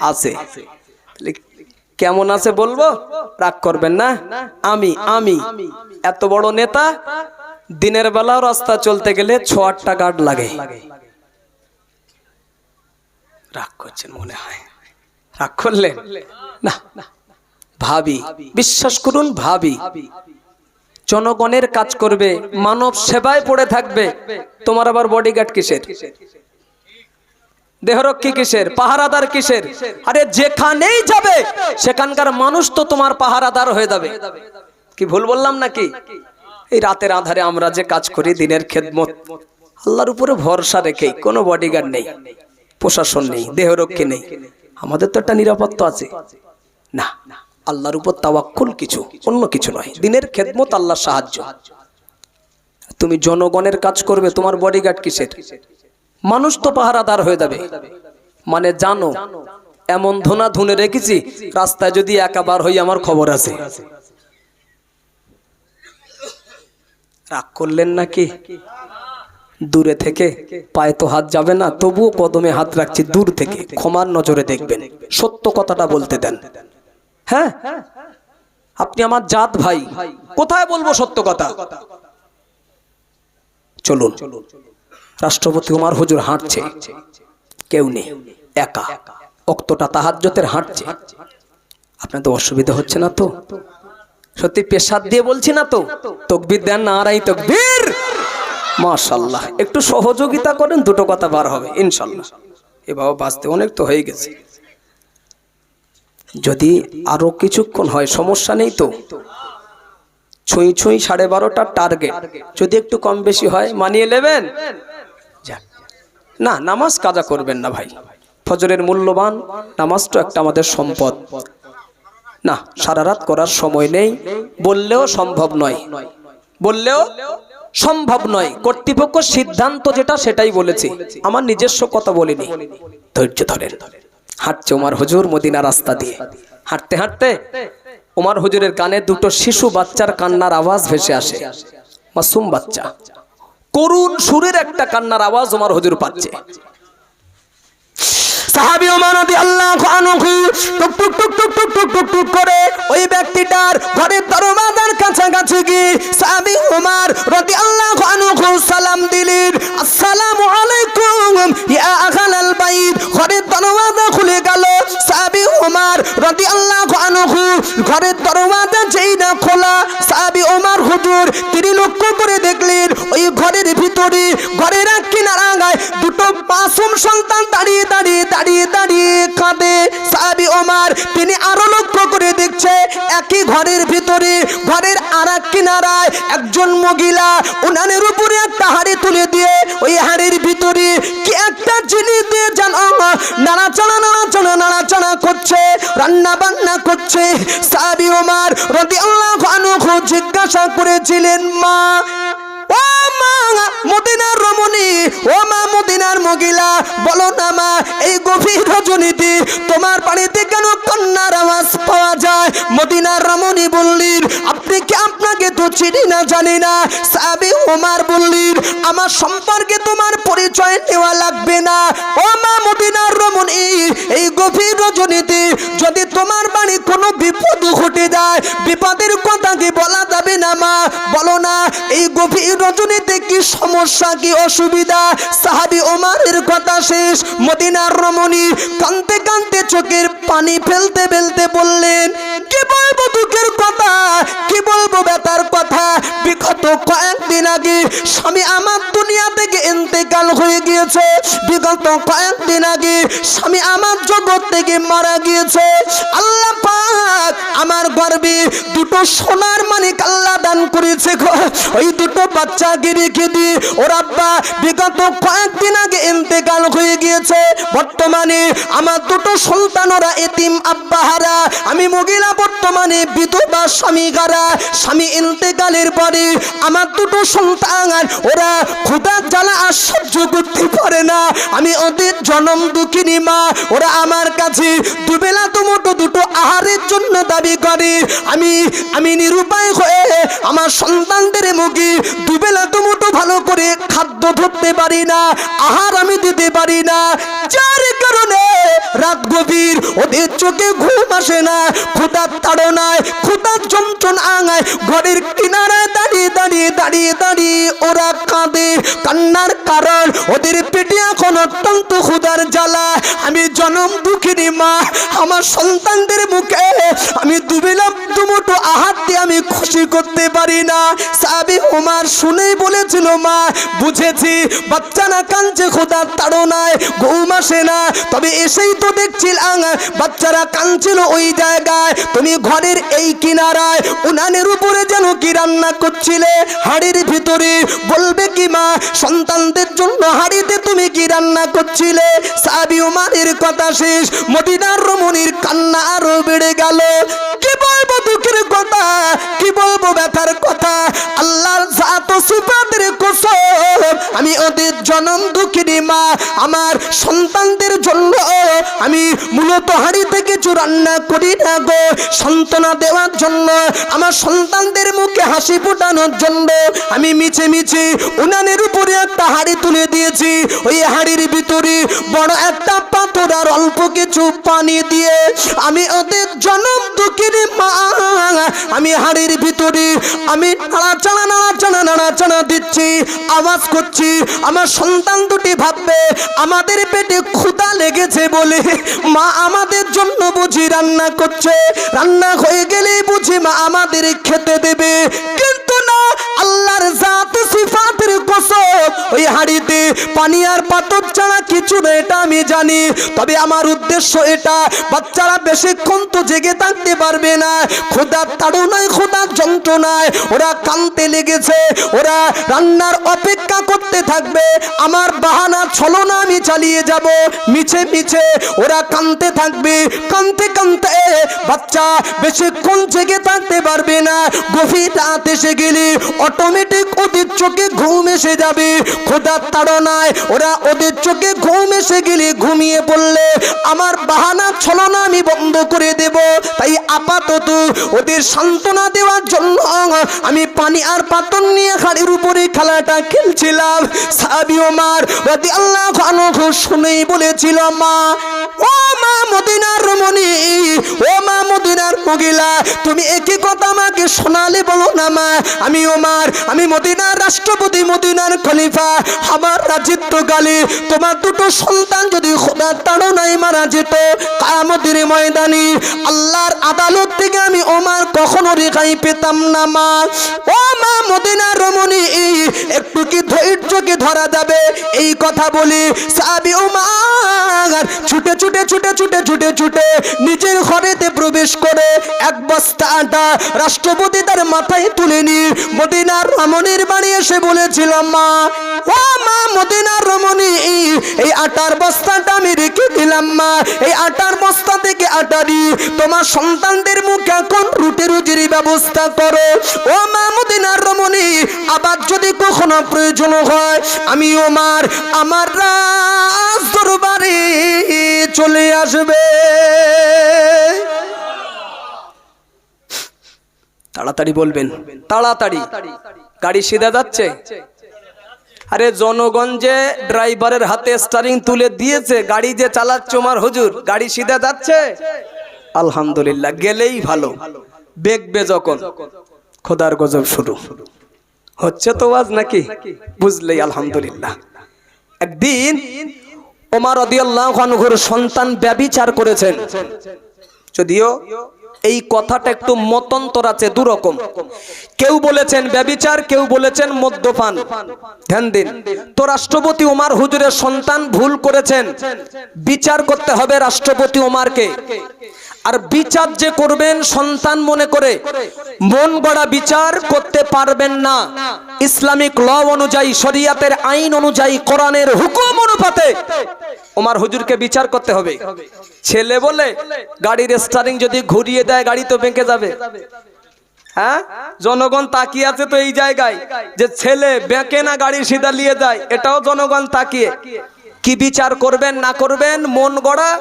আছে। কেমন আছে বলবো? রাগ করবেন না। আমি এত বড় নেতা, দিনের বেলাও রাস্তা চলতে গেলে 6-8টা গার্ড লাগে। রাগ করছেন মনে হয়, রাগ করলেন না? ভাবি, বিশ্বাস করুন, ভাবি জনগণের কাজ করবে, মানব সেবায় পড়ে থাকবে, তোমার আবার বডিগার্ড কিসের? দেহরক্ষী কিসের, পাহারাদার কিসের? আরে যেখানেই যাবে সেখানকার মানুষ তো তোমার পাহারাদার হয়ে যাবে। কি ভুল বললাম নাকি? এই রাতের আধারে আমরা যে কাজ করি, দিনের খেদমত, আল্লাহর উপরে ভরসা রেখে, কোনো বডিগার্ড নেই, প্রশাসন নেই, দেহরক্ষী নেই, আমাদের তো একটা নিরাপত্তা আছে না। আল্লাহর উপর তাওয়াক্কুল, কিছু অন্য কিছু নয়। দিনের খেদমত, আল্লাহর সাহায্য। তুমি জনগণের কাজ করবে, তোমার বডিগার্ড কিসের? মানুষ তো পাহারাদার হয়ে যাবে। মানে জানো, এমন ধুনা ধুনে রেখেছি, রাস্তায় যদি একাবার হই আমার খবর আছে। রাগ করলেন নাকি? দূরে থেকে, পায়ে তো হাত যাবে না, তবুও কদমে হাত রাখছি দূর থেকে, ক্ষমার নজরে দেখবেন, সত্য কথাটা বলতে দেন। হ্যাঁ, আপনি আমার জাত ভাই, কোথায় বলবো সত্য কথা? চলুন, রাষ্ট্রপতি ওমর হুজুর হাঁটছে, কেউ নেই, একা, ওক্তটা তাহাজ্জুদের হাঁটছে। আপনাদের অসুবিধা হচ্ছে না তো? সত্যি পেশাদ দিয়ে বলছি না তো? তাকবীর দেন, নারায়ে তাকবীর, মাশাআল্লাহ। একটু সহযোগিতা করেন, দুটো কথা বার হবে ইনশাআল্লাহ। এভাবে বাঁচতে অনেক তো হয়ে গেছে, যদি আরো কিছুক্ষণ হয় সমস্যা নেই তো। ছুঁই ছুঁই 12:30 টার্গেট, যদি একটু কম বেশি হয় মানিয়ে নেবেন। না, নামাজ কাজা করবেন না ভাই, ফজরের মূল্যবান নামাজটা একটা আমাদের সম্পদ। না, সারা রাত করার সময় নেই, বললেও সম্ভব নয়, বললেও সম্ভব নয়। কর্তৃপক্ষ সিদ্ধান্ত যেটা সেটাই বলেছি, আমার নিজস্ব কথা বলিনি। ধৈর্য ধরেন। হাঁটছে ওমর হুজুর মদিনা রাস্তা দিয়ে, হাঁটতে হাঁটতে ওমর হুজুরের কানে দুটো শিশু বাচ্চার কান্নার আওয়াজ ভেসে আসে। মাসুম বাচ্চা, করুণ সুরের একটা কান্নার আওয়াজ ওমর হুজুর পাচ্ছে। সাহাবী ওমর রাদিয়াল্লাহু আনহু টুক টুক টুক টুক টুক টুক টুক টুক করে ওই ব্যক্তিটার ঘরের দরওয়াজার কাছাকাছি গিয়ে সাহাবী ওমর রাদিয়াল্লাহু আনহু সালাম দিলেন, আসসালামু আলাইকুম ইয়া আহলাল বাইত। ঘরের দরওয়াজা খুলে গেল। সাহাবী ওমর রাদিয়াল্লাহু আনহু ঘরের দরওয়াজা যেই না খোলা, সাহাবী ওমর হুজুর তিনি লক্ষ্য করে দেখলেন ওই ঘরের ভিতরে, ঘরের এক কিনারায় দুটো মাসুম সন্তান দাঁড়িয়ে দাঁড়িয়ে দাঁড়িয়ে দাঁড়িয়ে কাঁদে। সাহাবী ওমর তিনি আরো লক্ষ্য করে দেখছে একই ঘরের ভিতরে, ঘরের আর এক কিনারায় একজন মহিলা উনানের উপরে একটা হাঁড়ি তুলে দিয়ে ওই হাঁড়ির ভিতরে কি একটা জিনিস দিয়ে যেন নাড়াচাড়া নাড়াচাড়া নাড়াচাড়া করছে, রান্না বান্না করছে। সাহাবী ওমর রাদিয়াল্লাহু আনহু জিজ্ঞাসা করেছিলেন, মা, ও মা মদিনার রমণী, ও মা মদিনার মহিলা, বলো না মা, এই গভীর রজনীতে তোমার বাড়িতে কেন কান্নার আওয়াজ পাওয়া যায়? মদিনার রমণী বললেন, আপনি কি, আপনাকে তো চিনি না জানি না। সাহাবী ওমর বললেন, আমার সম্পর্কে তোমার পরিচয় নেওয়া লাগবে না। ও মা মদিনার রমণী, এই গভীর রজনীতে যদি তোমার বাড়ি কোনো বিপদ ঘটে যায়, বিপদের কথা কি বলা যাবে না মা? বলো না, এই গভীর রজনীতে কি সমস্যা, কি অসুবিধা? সাহাবী ওমরের কথা শেষ, মদিনার রমণী কাঁদতে কাঁদতে চোখের পানি ফেলতে ফেলতে বললেন, কি বলবো দুঃখের কথা, কি বলবো ব্যথার কথা। বিগত কয়েকদিন আগে স্বামী আমার দুনিয়া থেকে ইন্তেকাল হয়ে গিয়েছে। বিগত কয়েকদিন আগে স্বামী আমার জগৎ থেকে মারা গিয়েছে। আল্লাহ পাক আমার গর্বে দুটো সোনার মানিক আল্লাহ দান করেছে। ওই দুটো বাচ্চাকে রেখে দিয়ে ওর আব্বা বিগত কয়েকদিন আগে ইন্তেকাল হয়ে গিয়েছে। বর্তমানে আমার দুটো সন্তান ওরা এতিম আব্বাহারা, আমি মহিলা বর্তমানে বিধবা স্বামীহারা। স্বামী ইন্তেকালের পরে আমার দুটো সন্তান ওরা ক্ষুধার জ্বালা আর সহ্য করতে পারে না। আমি ওদের জনম দুঃখিনী মা, ওরা আমার কাছে দুবেলা দুমুঠো দুটো আহারের জন্য দাবি করে। আমি নিরুপায় হয়ে আমার সন্তানদের মুখে দুবেলা দুমুঠো ভালো করে খাদ্য ধরতে পারি না, আহার আমি দিতে পারি না। যার কারণে রাত গভীর ওদের চোখে ঘুম আসে না, ক্ষুধার তাড়নায়, ক্ষুধার যন্ত্রণায় ঘরের কিনারায় দাঁড়িয়ে দাঁড়িয়ে দাঁড়িয়ে দাঁড়িয়ে ওরা কাঁদে, কান্নার কারণ ওদের পেটে এখন অত্যন্ত ক্ষুধার জ্বালা। আমি জনম দুঃখিনী মা, আমার সন্তানদের মুখে আমি দুবেলা দুমুঠো আহার দিয়ে আমি খুশি করতে পারি না। সাহাবী ওমর শুনেই বলেছিল, মা বুঝেছি বাচ্চারা কাঁদছে ক্ষুধার তাড়নায়, ঘুম আসে না, তবে এসেই তো দেখছিলাম বাচ্চারা কাঁদছিল ওই জায়গায়, তুমি ঘরের এই কিনারায় উনানের উপরে যেন কি রান্না করছিলে হাড়ির ভিতরে, বলবে কি মা সন্তানদের জন্য হাড়িতে তুমি কি রান্না করছিলে? সাহাবী ওমরের কথা শেষ, মদিনার রমণীর কান্না আরো বেড়ে গেল। কি বলবো দুঃখের কথা, কি বলবো ব্যথার কথা, আল্লাহর জাত ও সিফাতের কসম আমি ওদের জনম দুঃখিনী মা, আমার সন্তানদের জন্য আমি মূলত হাড়িতে কিছু রান্না করি না গো, সান্ত্বনা দেওয়ার জন্য, আমার সন্তানদের মুখে হাসি ফোটানোর জন্য আমি মিছে মিছে উনানের উপরে একটা হাড়ি তুলে দিয়েছি। ওই হাড়ির ভিতরে বড় একটা পাথর আর অল্প কিছু পানি দিয়ে আমি ওদের জনম দুঃখিনী মা, আমি হাড়ির ভিতরে আমি নাড়াচাড়া দিচ্ছি, আওয়াজ করছি। আমার সন্তান দুটি ভাববে আমাদের পেটে ক্ষুধা লেগেছে বলে মা আমাদের জন্য বুঝি রান্না করছে, রান্না হয়ে গেলেই বুঝি মা আমাদের খেতে দেবে। কিন্তু না, আল্লাহর জাত সিফাতের কসম ওই হাড়িতে পানি আর পাথর ছাড়া কিছু না, এটা আমি জানি। তবে আমার উদ্দেশ্য এটা, বাচ্চারা বেশিক্ষণ তো জেগে থাকতে পারবে না, ক্ষুধার তাড়নায় ক্ষুধার যন্ত্রণায় ওরা কাঁদতে লেগেছে, ওরা রান্নার অপেক্ষা করতে থাকবে, আমার বাহানা ছলনা আমি চালিয়ে যাব, মিছে মিছে ওরা কাঁদতে থাকবে, কাঁদতে কাঁদতে বাচ্চা বেশিক্ষণ জেগে থাকতে পারবে না, গভীর রাত এসে গেলে অটোমেটিক ওদের চোখে ঘুম এসে যাবে, ক্ষুধার তাড়নায় ওরা ওদের চোখে ঘুম এসে গেলে ঘুমিয়ে পড়লে আমার বাহানা ছলনা আমি বন্ধ করে দেব। তাই আপাতত ওদের সান্ত্বনা দেওয়ার জন্য আমি পানি আর পাথর নিয়ে হাড়ির উপরে খেলাটা খেলছিলাম। সাহাবী ওমর রাদিয়াল্লাহু আনহু শুনেই বলেছিল, মা ও মা মদিনার রমণী, ও মা মদিনার মহিলা, তুমি একই কথা আমাকে শোনালে বলো না মা, আমি ওমর, আমি মদিনার রাষ্ট্রপতি, মদিনার খলিফা, আমার রাজত্বকালে তোমার দুটো সন্তান যদি খোদার তাড়নায় মারা যেত কিয়ামতের ময়দানে আল্লাহর আদালত থেকে আমি ওমর কখনো রেহাই পেতাম না মা। ও মা মদিনার রমণী, একটু কি ধৈর্যকে ধরা যাবে? এই কথা বলে সাহাবী ওমর ছুটে ছুটে ছুটে ছুটে ছুটে ছুটে নিজের ঘরেতে প্রবেশ করে এক বস্তা আটা রাষ্ট্রপতি তার মাথায় তুলে নিয়ে মদিনার রমণীর বাড়ি এসে বলেছিল, মা ও মা মদিনার রমণী, এই আটার বস্তাটা আমি রেখে দিলাম মা, এই আটার বস্তা থেকে আটা দিয়ে তোমার সন্তানদের মুখে এখন রুটি রুজির ব্যবস্থা করো। ও মা মদিনার রমণী, আবার যদি কখনো প্রয়োজন হয় আমি ওমর আমার রাজ দরবারে চলে আসবে। তাড়াতাড়ি বলবেন, তাড়াতাড়ি। গাড়ি সিধা যাচ্ছে? আরে জনগণ যে ড্রাইভারের হাতে স্টারিং তুলে দিয়েছে, গাড়ি যে চালাচ্ছে ওমর হুজুর, গাড়ি সিধা যাচ্ছে? আলহামদুলিল্লাহ, গেলেই ভালো। দেখবে যখন খোদার গজব শুরু হচ্ছে তো আজ নাকি, বুঝলেই আলহামদুলিল্লাহ। একদিন ওমর রাদিয়াল্লাহু আনহুর সন্তান ব্যভিচার করেছেন, যদিও এই কথাটা একটু মতান্তর আছে দুরকম, কেউ বলেছেন ব্যভিচার, কেউ বলেছেন মদ্যপান। ধ্যান দিন। তো রাষ্ট্রপতি ওমর হুজুরের সন্তান ভুল করেছেন, বিচার করতে হবে রাষ্ট্রপতি ওমরকে। আর বিচার যে করবেন সন্তান মনে করে মন গড়া বিচার করতে পারবেন না। ইসলামিক ল অনুযায়ী, শরিয়াতের আইন অনুযায়ী, কোরআনের হুকুম অনুপাতে ওমর হুজুরকে বিচার করতে হবে। ছেলে বলে গাড়ির স্টারিং যদি ঘুরিয়ে দেয় গাড়ি তো বেঁকে যাবে। হ্যাঁ, জনগণ তাকিয়ে আছে তো এই জায়গায় যে ছেলে বেঁকে না গাড়ি সিধা নিয়ে যায়, এটাও জনগণ তাকিয়ে। কি বিচার করবেন না করবেন মন গড়া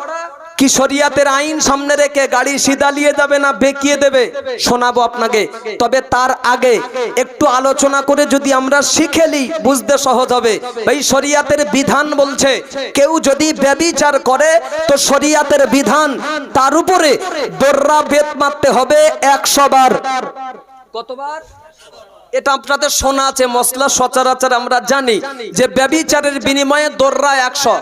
কি শরিয়াতের আইন সামনে রেখে গাড়ি সিধা নিয়ে যাবে না বেঁকিয়ে দেবে, শোনাবো আপনাকে। তবে তার আগে একটু আলোচনা করে যদি আমরা শিখে নিই বুঝতে সহজ হবে। ভাই শরিয়াতের বিধান বলছে কেউ যদি ব্যভিচার করে তো শরিয়াতের বিধান তার উপরে দর্রা বেত মারতে হবে 100 বার। কতবার? এটা আপনাদের শোনা আছে, মসলা সচরাচর আমরা জানি যে ব্যভিচারের বিনিময়ে দোররা 100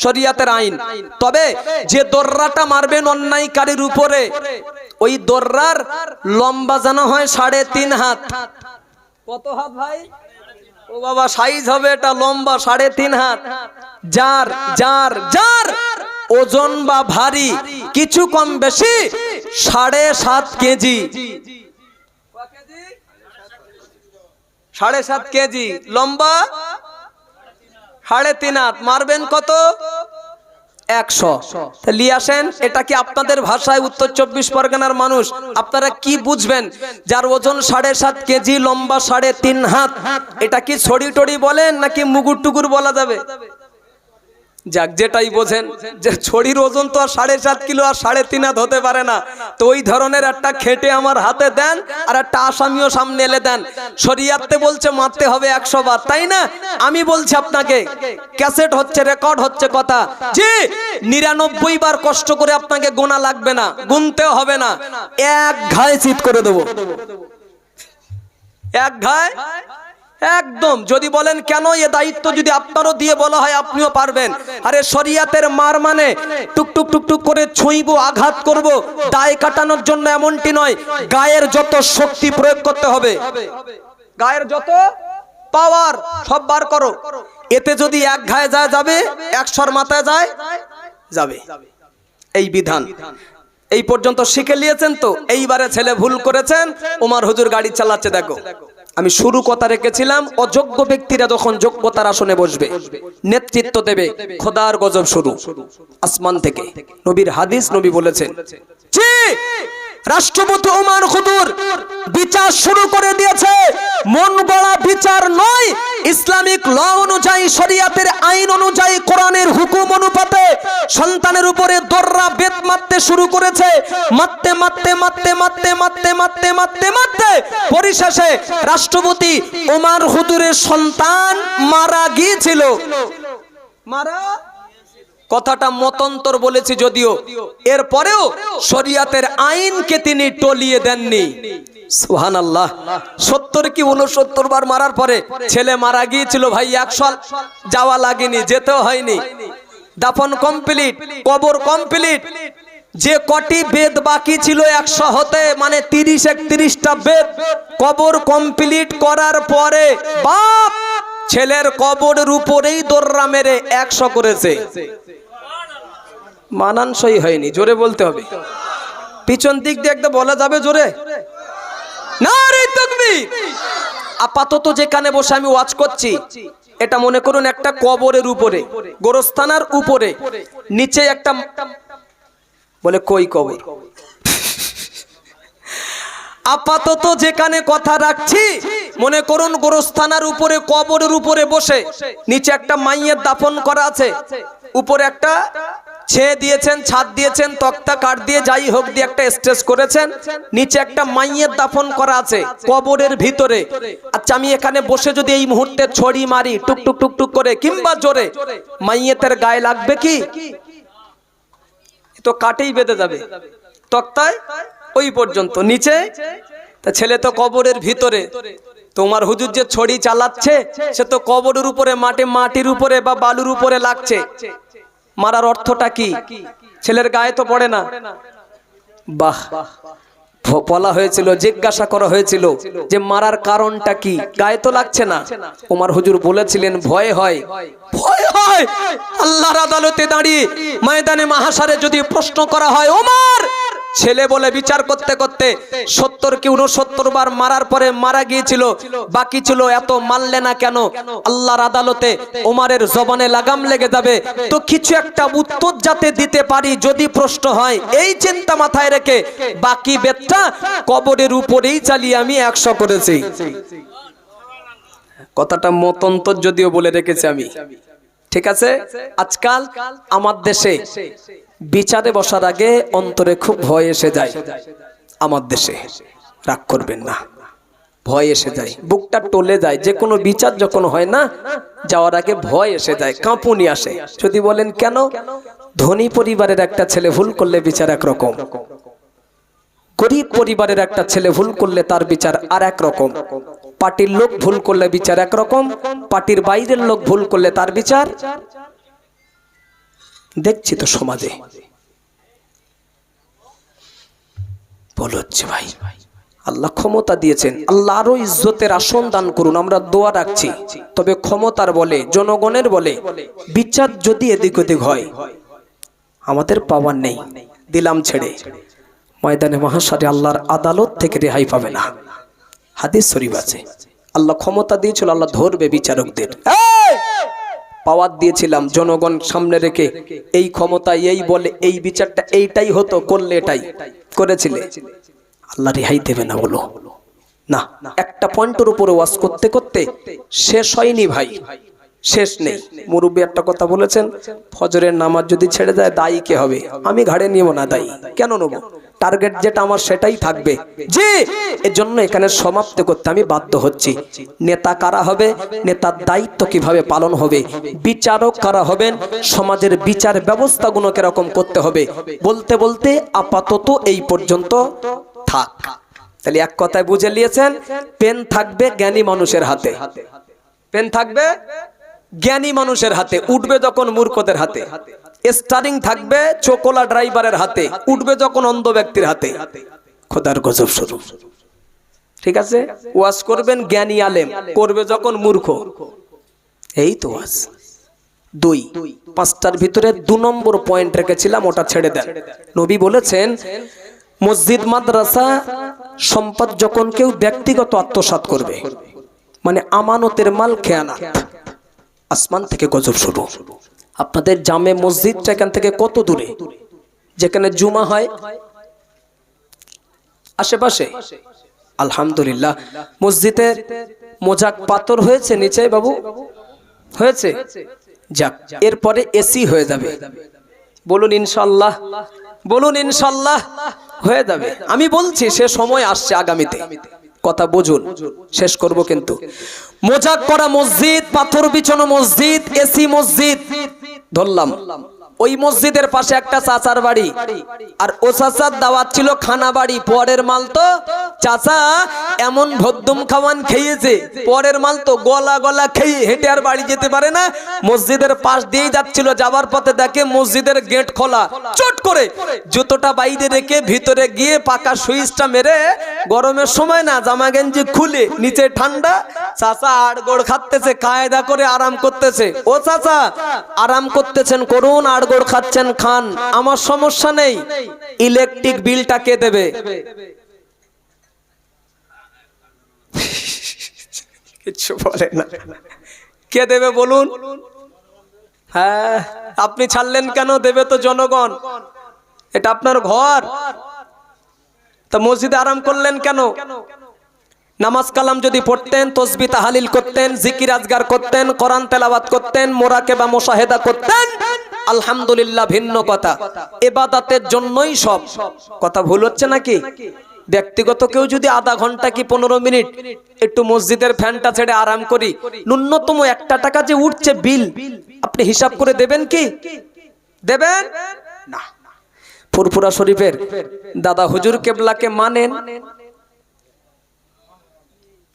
শরিয়াতের আইন। তবে যে দোররাটা মারবেন অন্যায়কারীর উপরে, ওই দোররার লম্বা জানা হয় 3.5 হাত। কত হাত ভাই? ও বাবা, সাইজ হবে এটা লম্বা 3.5 হাত। যার যার যার ওজন বা ভারী কিছু কম বেশি 7.5 কেজি, 7.5 কেজি লম্বা, 3.5 হাত, মারবেন কত? 100। লিয়ে আসেন। এটা কি আপনাদের ভাষায় উত্তর 24 পরগনার মানুষ আপনারা কি বুঝবেন? যার ওজন 7.5 কেজি, লম্বা 3.5 হাত, এটা কি ছড়ি টড়ি বলেন নাকি মুগুর টুকুর বলা যাবে? যাক, যেটাই বোঝেন, যে ছড়ির ওজন তো আর 7.5 কিলো আর 3.5 হাত হতে পারে না। তো ওই ধরনের একটা খেটে আমার হাতে দেন, আর একটা আসামিও সামনে এলে দেন। শরিয়াতে বলছে মারতে হবে 100 বার, তাই না? আমি বলছি আপনাকে, ক্যাসেট হচ্ছে, রেকর্ড হচ্ছে কথা, জি 99 বার কষ্ট করে আপনাকে গোনা লাগবে না, গুনতেও হবে না, এক ঘায়ে চিৎ করে দেবো, এক ঘায়ে একদম। যদি বলেন কেন, এ দায়িত্ব যদি আপনারও দিয়ে বলা হয় আপনিও পারবেন। আরে শরিয়াতের মার মানে টুকটুক টুকটুক করে ছুঁইবো, আঘাত করব, দায় কাটানোর জন্য এমনটি নয়। গায়ের যত শক্তি প্রয়োগ করতে হবে, গায়ের যত পাওয়ার সব বার করো। এতে যদি এক ঘায়ে যায় যাবে, 100 মাথায় যায় যাবে, এই বিধান। এই পর্যন্ত শিখে নিয়েছেন তো? এইবারে ছেলে ভুল করেছেন, ওমর হুজুর গাড়ি চালাচ্ছে। দেখো, আমি শুরু কথা রেখেছিলাম, অযোগ্য ব্যক্তিরা যখন যোগ্যতার আসনে বসবে, নেতৃত্ব দেবে, খোদার গজব শুরু আসমান থেকে। নবীর হাদিস, নবী বলেছেন, জি রাষ্ট্রপতি ওমর হুজুর বিচার শুরু করে দিয়েছে। মন গড়া বিচার নয়, ইসলামিক ল অনুযায়ী, শরিয়াতের আইন অনুযায়ী, কোরআনের হুকুম অনুপাতে সন্তানের উপরে দররা বেত মারতে শুরু করেছে। মারতে মারতে মারতে মারতে মারতে মারতে মারতে মারতে পরিশেষে রাষ্ট্রপতি ওমর হুজুরের সন্তান মারা গিয়েছিল। মারা, কথাটা মতন্তর বলেছি যদিও, এরপরেও শরিয়াতের আইনকে তিনি টলিয়ে দেননি। সুবহানাল্লাহ। 70 কি 69 বার মারার পরে ছেলে মারা গিয়েছিল ভাই, 100 যাওয়া লাগেনি, যেতেও হয়নি। দাফন কমপ্লিট, কবর কমপ্লিট। যে কটি বেদ বাকি ছিল 100 হতে, মানে 30-31টা বেদ কবর কমপ্লিট করার পরে বাপ ছেলের কবরের উপরেই দোররা মেরে 100 করেছে। মানানসই হয়নি, জোরে বলতে হবে। পিছন দিক দিয়ে একদম বলা যাবে জোরে, নারে তাকবীর। আপাতত যেখানে বসে আমি ওয়াজ করছি, এটা মনে করুন একটা কবরের উপরে, গোরস্থানার উপরে, নিচে একটা, বলে কই কবর। আপাতত যেখানে কথা রাখছি, মনে করুন গোরস্থানার উপরে, কবরের উপরে বসে, নিচে একটা মাইয়ের দাফন করা আছে, উপরে একটা ছেয়ে দিয়েছেন, ছাদ দিয়েছেন, তক্তা কাঠ দিয়ে যাই হোক দিয়ে একটা স্টেজ করেছেন, নিচে একটা মাইয়ের দাফন করা আছে কবরের ভিতরে। আচ্ছা, আমি এখানে বসে যদি এই মুহূর্তে ছড়ি মারি টুকটুক টুকটুক করে কিংবা জোরে, মাইয়েতের গায়ে লাগবে কি? তো কাটেই বেঁধে যাবে তক্তায় ওই পর্যন্ত, নিচে। তা ছেলে তো কবরের ভিতরে, তোমার হুজুর যে ছড়ি চালাচ্ছে সে তো কবরের উপরে, মাটির উপরে বা বালুর উপরে লাগছে। মারার অর্থটা কি? ছেলের গায়ে তো পড়ে না। বাহ, বলা হয়েছিল, জিজ্ঞাসা করা হয়েছিল যে মারার কারণটা কি, গায়ে তো লাগছে না। ওমর হুজুর বলেছিলেন ভয় হয়, ভয় হয়। আল্লাহর আদালতে দাঁড়িয়ে ময়দানে মাহশারে যদি প্রশ্ন করা হয়, ওমর ছেলে বলে বিচার করতে করতে 70 কি 69 বার মারার পরে মারা গিয়েছিল, বাকি ছিল এত মারলে না কেন? আল্লাহর আদালতে ওমরের জবানে লাগাম লেগে যাবে। তো কিছু একটা উত্তর যাতে দিতে পারি যদি প্রশ্ন হয়, এই চিন্তা মাথায় রেখে বাকি বেতটা কবরের উপরেই চালিয়ে আমি 100 করেছি। কথাটা মতন্তর যদিও বলে রেখেছি আমি, ঠিক আছে। আজকাল আমার দেশে বিচারে বসার আগে অন্তরে খুব ভয় এসে যায়। আমার দেশে, রাগ করবেন না, ভয় এসে যায়, বুকটা টলে যায়। যে কোনো বিচার যখন হয় না, যাওয়ার আগে ভয় এসে যায়, কাঁপুনি আসে। যদি বলেন কেন? ধনী পরিবারের একটা ছেলে ভুল করলে বিচার একরকম, গরিব পরিবারের একটা ছেলে ভুল করলে তার বিচার আর এক রকম। পার্টির লোক ভুল করলে বিচার একরকম, পার্টির বাইরের লোক ভুল করলে তার বিচার দেখছি তো সমাজে বলছে। ভাই আল্লাহ ক্ষমতা দিয়েছেন, আল্লাহ আরো ইজ্জতের আসন দান করুন, আমরা দোয়া রাখছি। তবে ক্ষমতার বলে, জনগণের বলে বিচার যদি এদিক ওদিক হয় আমাদের পাওয়ার নেই, দিলাম ছেড়ে, ময়দানে মহাশারে আল্লাহর আদালত থেকে রেহাই পাবে না। হাদিস শরীফ আছে, আল্লাহ ক্ষমতা দিয়েছিল, আল্লাহ ধরবে বিচারকদের। পাওয়ার দিয়েছিলাম জনগণ সামনে রেখে, এই ক্ষমতা এই বলে এই বিচারটা এইটাই হতো, করলে এটাই করেছিলে, আল্লাহ রেহাই দেবে না। বলো না, একটা পয়েন্টের উপরে ওয়াজ করতে করতে শেষ হয়নি ভাই, শেষ নেই। মুরব্বী একটা কথা বলেছেন, ফজরের নামাজ যদি ছেড়ে যায় দায়ী কে হবে? আমি ঘাড়ে নিব না দায়ী, কেন নেব? টার্গেট যেটা আমার সেটাই থাকবে। জি, এর জন্য এখানে সমাপ্ত করতে আমি বাধ্য হচ্ছি। নেতা কারা হবে, নেতার দায়িত্ব কিভাবে পালন হবে, বিচারক কারা হবেন, সমাজের বিচার ব্যবস্থাগুলো কিরকম করতে হবে, বলতে বলতে আপাতত এই পর্যন্ত থাক। তাহলে এক কথায় বুঝে নিয়েছেন, পেন থাকবে জ্ঞানী মানুষের হাতে, পেন থাকবে জ্ঞানী মানুষের হাতে, উঠবে যখন মূর্খদের হাতে। স্টারিং থাকবে চোকলা ড্রাইভারের হাতে, উঠবে যখন অন্ধ ব্যক্তির হাতে। খোদার গজব শুরু। ঠিক আছে, ওয়াজ করবেন জ্ঞানী আলেম, করবে যখন মূর্খ। এই তো ওয়াজ। 2, 5টার ভিতরে 2 নম্বর পয়েন্ট রেখেছিলাম, ওটা ছেড়ে দেন। নবী বলেছেন, মসজিদ মাদ্রাসা সম্পদ যখন কেউ ব্যক্তিগত আত্মসাৎ করবে, মানে আমানতের মাল খেয়ানাত, আসমান থেকে গজব শুরু। আপনাদের জামে মসজিদটা এখান থেকে কত দূরে? যেখানে জুমা হয় আশেপাশে? আলহামদুলিল্লাহ, মসজিদের মোজাক পাথর হয়েছে নিচে বাবু, হয়েছে? যাক, এরপরে এসি হয়ে যাবে। বলুন ইনশাআল্লাহ, বলুন ইনশাআল্লাহ হয়ে যাবে। আমি বলছি সে সময় আসছে আগামীতে, কথা বুঝুন, শেষ করব কিন্তু। মোজাক করা মসজিদ, পাথর বিছানো মসজিদ, এসি মসজিদ ধরলাম। ওই মসজিদের পাশে একটা চাচার বাড়ি, আর ও চাচার দাওয়াত ছিল খানা বাড়ি, পরের মাল তো চাচা এমন ভদ্দম খাওয়ান খেয়েছে, পরের মাল তো গলা গলা খেয়ে হেঁটে আর বাড়ি যেতে পারে না। মসজিদের পাশ দিয়েই যাচ্ছিল, যাবার পথে দেখে মসজিদের গেট খোলা, চট করে জুতোটা বাইরে রেখে ভিতরে গিয়ে পাকা সুইচটা মেরে, গরমের সময় না জামা গেঞ্জি খুলে নিচে ঠান্ডা, চাচা আড়গোড় খাচ্ছে, কায়দা করে আরাম করতেছে। ও চাচা আরাম করতেছেন করুন, আড়গোড় খাচ্ছেন খান, আমার সমস্যা নেই, ইলেকট্রিক বিলটা কে দেবে? কিছু বলে না, কে দেবে বলুন? হ্যাঁ, আপনি ছাড়লেন কেন? দেবে তো জনগণ, এটা আপনার ঘর। তা মসজিদে আরাম করলেন কেন? নামাজ কালাম যদি পড়তেন, তসবিহ তাহলিল করতেন, জিকির আজগার করতেন, কোরআন তেলাওয়াত করতেন, মোরাকেবা মুশাহেদা করতেন, আলহামদুলিল্লাহ, ভিন্ন কথা। ইবাদতের জন্যই সব। কথা ভুল হচ্ছে নাকি? ব্যক্তিগত কেউ যদি আধা ঘন্টা কি 15 মিনিট একটু মসজিদের ফ্যানটা ছেড়ে আরাম করি, ন্যূনতম 1 টাকা যে উঠছে বিল, আপনি হিসাব করে দেবেন কি? দেবেন না। ফুরফুরা শরীফের দাদা হুজুর কেবলাকে মানেন?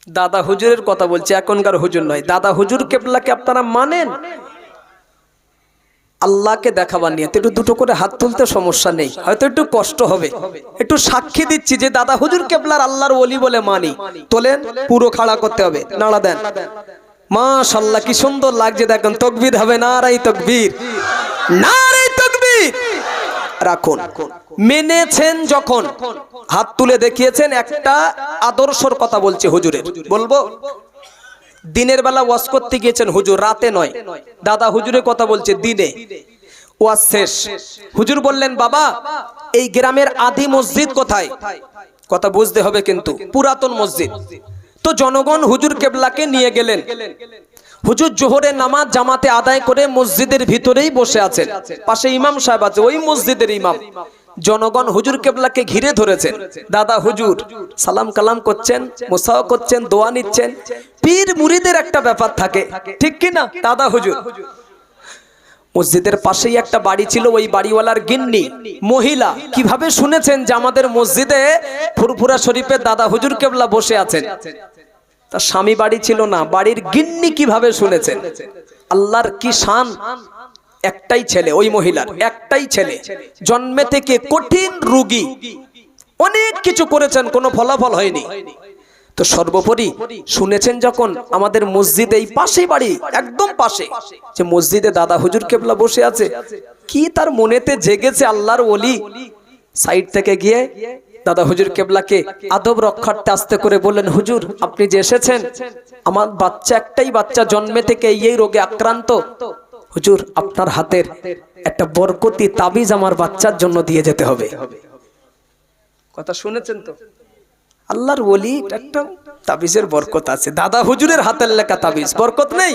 দাদা হুজুরের কথা বলছি, এখনকার হুজুর নয়। দাদা হুজুর কেবলাকে আপনারা মানেন? আল্লাহকে দেখাবার নিয়ে একটু দুটো করে হাত তুলতে সমস্যা নেই, হয়তো একটু কষ্ট হবে, একটু সাক্ষী দিচ্ছি যে দাদা হুজুর কেবলার আল্লাহর ওলি বলে মানি। তোলেন, পুরো খাড়া করতে হবে, নাড়া দেন। মাশাআল্লাহ, কি সুন্দর লাগছে দেখেন। তাকবীর হবে, নারায়ে তাকবীর, নারায়ে তাকবীর। রাখুন। মেনেছেন যখন, হাত তুলে দেখিয়েছেন। একটা আদর্শর কথা বলছি হুজুরের, বলবো। দিনের বেলা ওয়াজ করতে গিয়েছেন হুজুর, রাতে নয়। দাদা হুজুরের কথা বলছে, দিনে ওয়াজ শেষ। হুজুর বললেন, বাবা এই গ্রামের আদি মসজিদ কোথায়? কথা বুঝতে হবে কিন্তু, পুরাতন মসজিদ। তো জনগণ হুজুর কেবলাকে নিয়ে গেলেন। হুজুর জোহরের নামাজ জামাতে আদায় করে মসজিদের ভিতরেই বসে আছেন, পাশে ইমাম সাহেব আছে, ওই মসজিদের ইমাম। জনগণ হুজুর কেবলাকে ঘিরে ধরেছেন। দাদা হুজুর সালাম কালাম করছেন, মুসাও করছেন, দোয়া নিচ্ছেন। পীর মুরিদের একটা ব্যাপার থাকে, ঠিক কি না? দাদা হুজুর মসজিদের পাশেই একটা বাড়ি ছিল, ওই বাড়িওয়ালার গিন্নি মহিলা কিভাবে শুনেছেন যে আমাদের মসজিদে ফুরফুরা শরীফে দাদা হুজুর কেবলা বসে আছেন। তার স্বামী বাড়ি ছিল না, বাড়ির গিন্নি কিভাবে শুনেছেন। আল্লাহর কি শান, একটাই ছেলে, ওই মহিলার একটাই ছেলে, জন্মে থেকে কঠিন রোগী, অনেক কিছু করেছেন, কোনো ফলাফল হয়নি। তো সর্বোপরি শুনেছেন যখন আমাদের মসজিদে এই পাশেই বাড়ি, একদম পাশে, যে মসজিদে দাদা হুজুর কেবলা বসে আছে, কি তার মনেতে জেগেছে আল্লাহর ওলি, সাইড থেকে গিয়ে দাদা হুজুর কেবলাকে আদব রক্ষার্থে আস্তে করে বললেন, হুজুর আপনি যে এসেছেন, আমার বাচ্চা, একটাই বাচ্চা, জন্মে থেকে এই রোগে আক্রান্ত, হুজুর আপনার হাতের একটা বরকতি তাবিজ আমার বাচ্চার জন্য দিয়ে যেতে হবে। কথা শুনেছেন তো, আল্লাহর ওলি, একটা তাবিজের বরকত আছে, দাদা হুজুরের হাতের লেখা তাবিজ, বরকত নেই।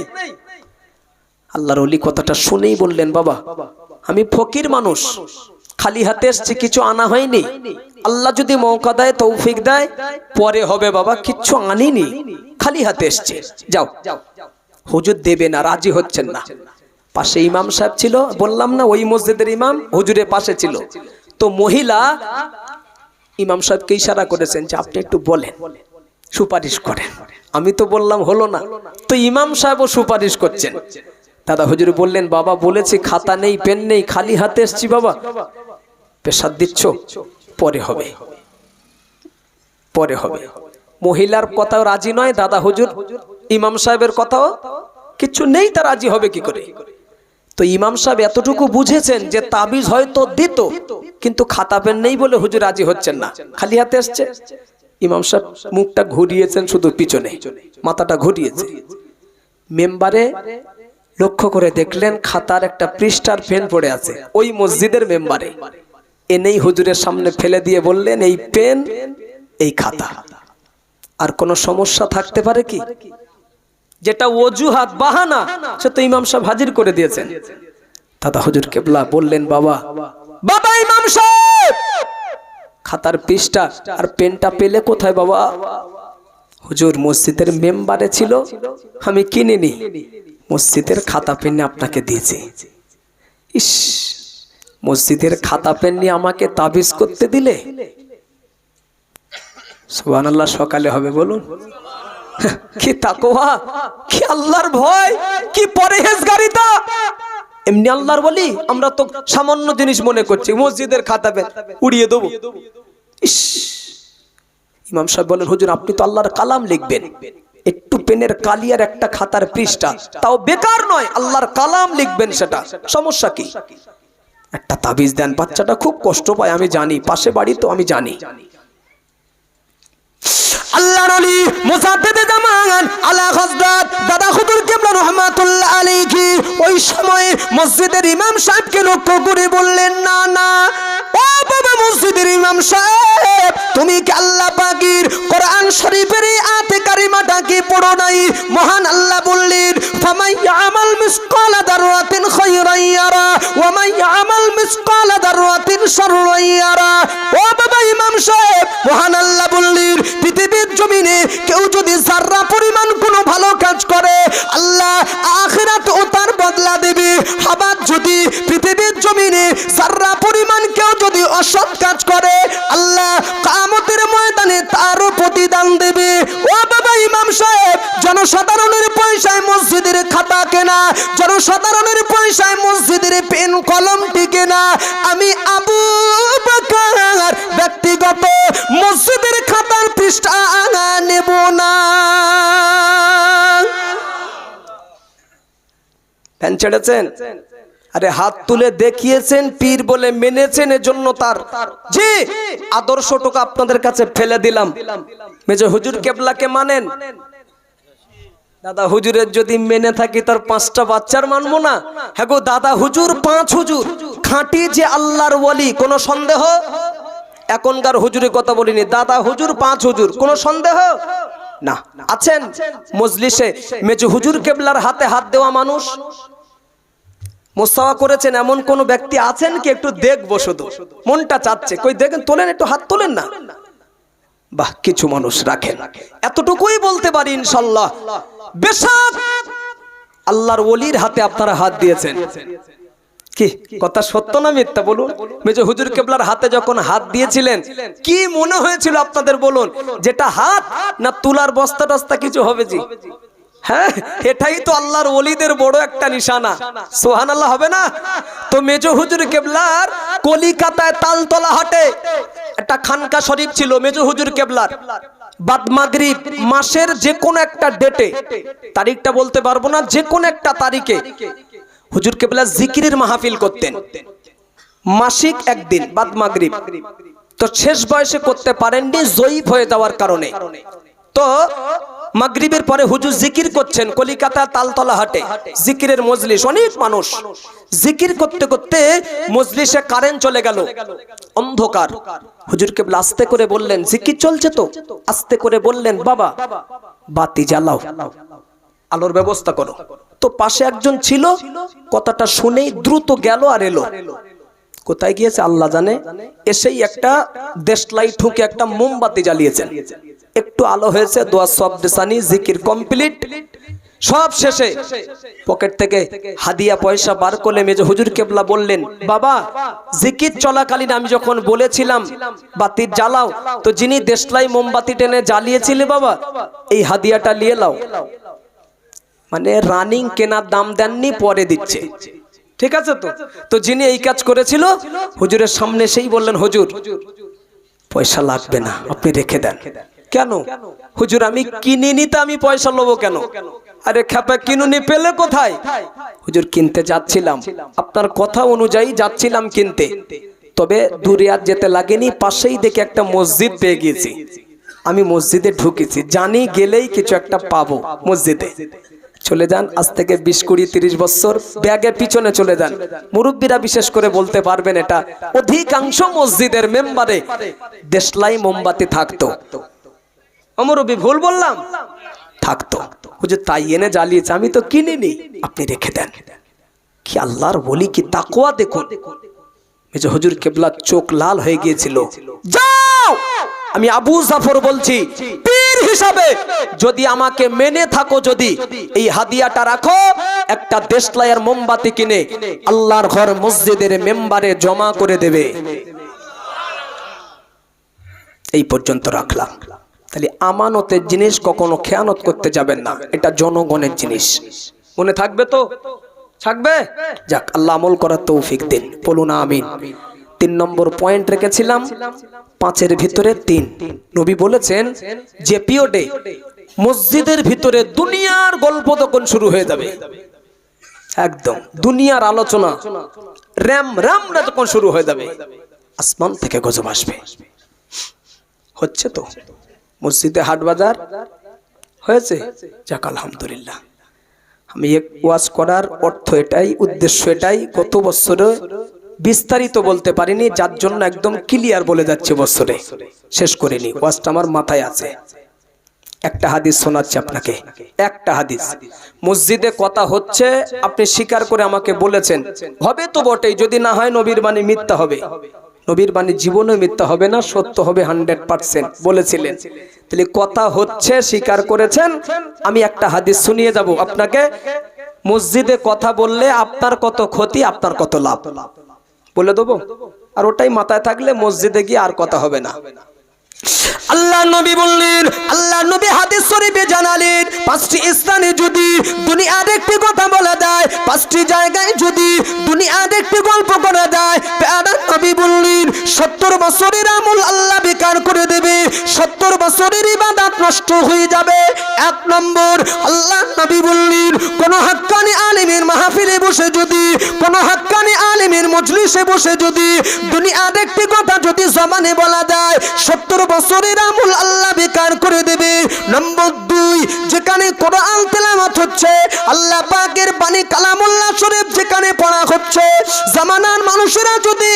আল্লাহর ওলি কথাটা শুনেই বললেন, বাবা আমি ফকির মানুষ, খালি হাতে এসেছি, কিছু আনা হয়নি, আল্লাহ যদি মৌকা দেয়, তৌফিক দেয়, পরে হবে বাবা, কিচ্ছু আনিনি, খালি হাতে এসেছি, যাও। হুজুর দেবে না, রাজি হচ্ছেন না। পাশে ইমাম সাহেব ছিল, বললাম না ওই মসজিদের ইমাম, হুজুরের পাশে ছিল। তো মহিলা ইমাম সাহেবকে ইশারা করেছেন যে আপনি একটু বলেন, সুপারিশ করেন। আমি তো বললাম হলো না, তো ইমাম সাহেবও সুপারিশ করছেন। দাদা হুজুর বললেন, বাবা বলেছি খাতা নেই, পেন নেই, খালি হাতে এসছি, বাবা পেশাদ দিচ্ছ, পরে হবে, পরে হবে। মহিলার কথাও রাজি নয়, দাদা হুজুর ইমাম সাহেবের কথাও কিছু নেই, তা রাজি হবে কি করে। তো ইমাম সাহেব এতটুকু বুঝেছেন যে তাবিজ হয়তো দিত, কিন্তু খাতা পেন নেই বলে হুজুর রাজি হচ্ছেন না, খালি হাতে আসছে। ইমাম সাহেব মুখটা ঘুরিয়েছেন, শুধু পিছনে মাথাটা ঘুরিয়েছে। মেম্বারে লক্ষ্য করে দেখলেন খাতার একটা পৃষ্ঠার পেন পড়ে আছে, ওই মসজিদের মেম্বারে। এনেই হুজুরের সামনে ফেলে দিয়ে বললেন, এই পেন, এই খাতা, আর কোনো সমস্যা থাকতে পারে কি? যেটা অজুহাত, বাহানা, সে তো ইমাম সাহেব হাজির করে দিয়েছেন। দাদা হুজুর কেবলা বললেন, বাবা বাবা ইমাম সাহেব, খাতার পৃষ্ঠা আর পেনটা পেলে কোথায় বাবা? হুজুর মসজিদের মেম্বারে ছিল, আমি কিনিনি, মসজিদের খাতা পেন আপনাকে দিয়েছি। ইস, মসজিদের খাতা পেন নিয়ে আমাকে তাবিজ করতে দিলে। সুবহানাল্লাহ, সকালে হবে বলুন। কি তাকওয়া, কি আল্লাহর ভয়, কি পরহেজগারিতা। এমনি আল্লাহর বলি আমরা তো সামান্য জিনিস মনে করছি, মসজিদের খাতা পেন উড়িয়ে দেবো। ইস, ইমাম সাহেব বলেন, হুজুর আপনি তো আল্লাহর কালাম লিখবেন, একটু পেনের কালি আর একটা খাতার পৃষ্ঠা, তাও বেকার নয়, আল্লাহর কালাম লিখবেন, সেটা সমস্যা কি? একটা তাবিজ দেন, বাচ্চাটা খুব কষ্ট পায়, আমি জানি, পাশে বাড়ি তো আমি জানি। আল্লাহর ওলি মুজাদ্দিদে জামান আলা হযরত দাদা হুজুর কিবলা রাহমাতুল্লাহ আলাইহি ওই সময় মসজিদের ইমাম সাহেবকে লক্ষ্য করে বললেন, না না ও বাবা মসজিদের ইমাম সাহেব, তুমি কি আল্লাহ পাকের কোরআন শরীফের আয়াতে কারিমাটা কি পড়ো নাই? মহান আল্লাহ বললেন, ফামাই ইয়ামাল মিসকালা দাররাতিন খায়রান ইয়ারা ওয়া মান ইয়ামাল মিসকালা দাররাতিন শাররান ইয়ারা। ও বাবা ইমাম সাহেব, মহান আল্লাহ বললেন, পৃথিবীর জমিনে কেউ যদি যারা পরিমাণ কোনো ভালো কাজ করে, আল্লাহ আখিরাতেও তার বদলা দেবে। আবার যদি পৃথিবীর জমিনে যারা পরিমাণ কেউ যদি অসৎ কাজ করে, আল্লাহ কিয়ামতের ময়দানে তারও প্রতিদান দেবে। ও বাবা ইমাম সাহেব, জনসাধারণের পয়সায় মসজিদের খাতা কেনা, জনসাধারণের পয়সায় মসজিদের পেন কলম টিকে না। আমি আবু বকর ব্যক্তিগত মসজিদের খাতার পৃষ্ঠা নেব না। ফ্যান ছেড়েছেন, আরে হাত তুলে দেখিয়েছেন, পীর বলে মেনেছেন, এজন্য তার জি আদর্শটুকু আপনাদের কাছে ফেলে দিলাম। মেজো হুজুর কেবলাকে মানেন, দাদা হুজুরের যদি মেনে থাকি তার 5টা বাচ্চার মানবো না? হ্যাঁ গো, দাদা হুজুর 5 হুজুর, খাঁটি যে আল্লাহর ওলি, কোনো সন্দেহ? এখনকার হুজুরের কথা বলিনি, দাদা হুজুর 5 হুজুর, কোনো সন্দেহ না? আছেন মজলিসে মেজো হুজুর কেবলার হাতে হাত দেওয়া মানুষ, মোসাওয়া করেছেন এমন কোন ব্যক্তি আছেন কি? একটু দেখবো, শুধু মনটা চাচ্ছে, কই দেখেন, তোলেন, একটু হাত তোলেন না। বাহ, কিছু মানুষ রাখেন। এতটুকুই বলতে পারি কি কথা সত্য না মিথ্যা বলুন? মেজো হুজুর কেবলার হাতে যখন হাত দিয়েছিলেন কি মনে হয়েছিল আপনাদের বলুন? যেটা হাত না তুলার বস্তা টস্তা কিছু হবে জি? হ্যাঁ, এটাই তো আল্লাহর ওলিদের বড় একটা নিশানা। সুবহানাল্লাহ হবে না? তো মেজো হুজুর কেবলার কলিকাতায় তালতলা হাটে একটা খানকা শরীফ ছিল মেজো হুজুর কেবলার। বাদ মাগরিব মাসের যে কোনো একটা ডেটে, তারিখটা বলতে পারবো না, যে কোনো একটা তারিখে হুজুর কেবলা জিকিরের মাহফিল করতেন মাসিক একদিন বাদ মাগরিব। তো শেষ বয়সে করতে পারেননি জয়ীফ হয়ে যাওয়ার কারণে। তো মাগরিবের পরে হুজুর জিকির করছেন কলিকাতা তালতলা হাটে, জিকিরের মজলিস, অনেক মানুষ জিকির করতে করতে মজলিসে কারেন্ট চলে গেল, অন্ধকার। হুজুর কেবলা আস্তে করে বললেন, জিকির চলছে তো, আস্তে করে বললেন, বাবা বাতি জ্বালাও, আলোর ব্যবস্থা করো। তো পাশে একজন ছিল, কথাটা শুনেই দ্রুত গেল আর এলো। কোথায় গিয়েছে আল্লাহ জানে, এসেই একটা দেশলাই ঠুকে একটা মোমবাতি জ্বালিয়েছেন। একটু আলো হয়েছে, দোয়া সব দেশানি, জিকির কমপ্লিট। সব শেষে পকেট থেকে হাদিয়া পয়সা বার করে মেজো হুজুর কেবলা বললেন, বাবা জিকির চলাকালীন আমি যখন বলেছিলাম বাতি জ্বালাও, তো যিনি দেশলাই মোমবাতি টেনে জ্বালিয়েছিলে বাবা, এই হাদিয়াটা নিয়ে লাও। মানে রানিং কেনার দাম দেননি, পরে দিচ্ছে, ঠিক আছে? তো তো যিনি এই কাজ করেছিল হুজুরের সামনে সেই বললেন, হুজুর পয়সা লাগবে না, আপনি রেখে দেন। কেন হুজুর? আমি কিনিনি, তো আমি পয়সা লবো কেন? আরে খেপা, কিনুনি পেলে কোথায়? হুজুর কিনতে যাচ্ছিলাম, আপনার কথা অনুযায়ী যাচ্ছিলাম কিনতে, তবে দূরে আর যেতে লাগেনি, পাশেই দেখে একটা মসজিদ পেয়ে গিয়েছি। আমি মসজিদে ঢুকেছি, জানি গেলেই কিছু একটা পাবো মসজিদে। চলে যান, আজ থেকে 20, 20, 30 বছর ব্যাগের পিছনে চলে যান। মুরব্বীরা বিশেষ করে বলতে পারবেন, এটা অধিকাংশ মসজিদের মেম্বারে দেশলাই মোমবাতি থাকতো। মুরব্বী ভুল বললাম? থাকতো। হুজুর তাই এনে জ্বালিয়েছে, আমি তো কিনিনি, আপনি রেখে দেন। কি আল্লাহর বলি, কি তাকওয়া দেখুন। মেজো হুজুর কেবলা চোখ লাল হয়ে গিয়েছিল। যাও, আমি আবু জাফর বলছি, পীর হিসাবে যদি আমাকে মেনে থাকো, যদি এই হাদিয়াটা রাখো, একটা দেশলাইয়ের মোমবাতি কিনে আল্লাহর ঘর মসজিদের মেম্বারে জমা করে দেবে। এই পর্যন্ত রাখলাম। তাহলে আমানতের জিনিস কখনো খেয়ানত করতে যাবেন না, এটা জনগণের জিনিস। মনে থাকবে তো? থাকবে? যাক, আল্লাহ আমল করার তৌফিক দিন, বলুন আমিন। 3 নম্বর পয়েন্ট রেখেছিলাম, 5-এর ভিতরে 3। নবী বলেছেন যে পিরিয়ডে মসজিদের ভিতরে দুনিয়ার গল্প তখন শুরু হয়ে যাবে, একদম দুনিয়ার আলোচনা র্যাম র্যাম না তখন শুরু হয়ে যাবে, আসমান থেকে গজব আসবে। হচ্ছে তো মসজিদে হাট বাজার হয়েছে, যাক আলহামদুলিল্লাহ। আমি ওয়াজ করার অর্থ এটাই, উদ্দেশ্য এটাই, গত বছরে বিস্তারিত বলতে পারিনি, যার জন্য একদম ক্লিয়ার বলে যাচ্ছে, বছরে শেষ করিনি, ওয়াজটা আমার মাথায় আছে। একটা হাদিস শোনাচ্ছি আপনাকে, একটা হাদিস। মসজিদে কথা হচ্ছে, আপনি স্বীকার করে আমাকে বলেছেন, হবে তো বটেই, যদি না হয় নবীর বাণী মিথ্যা হবে। নবীর বাণী জীবনে মিথ্যা হবে না, সত্য হবে 100% বলেছিলেন। তাহলে কথা হচ্ছে, স্বীকার করেছেন। আমি একটা হাদিস শুনিয়ে যাব আপনাকে। মসজিদে কথা বললে আপনার কত ক্ষতি, আপনার কত লাভ বলে দেবো, আর ওটাই মাথায় থাকলে মসজিদে গিয়ে আর কথা হবে না। আল্লাহ নবী বললেন, আল্লাহ নবী হাদিস শরীফে জানালেন, 5টি স্থানে যদি দুনিয়ার একটি কথা বলা যায়, 5টি জায়গায় যদি দুনিয়ার একটি গল্প করা যায়, প্যারা নবী বললেন 70 বছরের আমল আল্লাহ বেকার করে দেবে, 70 বছরের ইবাদত নষ্ট হয়ে যাবে। 1 নম্বর, আল্লাহ নবী বললেন, কোন হাক্কানি আলেমের মাহফিলে বসে যদি, কোন হাক্কানি আলেমের মজলিসে বসে যদি দুনিয়ার একটি কথা যদি জবানে বলা যায়, 70 বছরের আমল আল্লাহ বেকার করে দেবে। নম্বর 2, যেখানে কোরআন তেলাওয়াত হচ্ছে, আল্লাহ পাকের বাণী কালামুল্লাহ শরীফ যেখানে পড়া হচ্ছে, জামানার মানুষেরা যদি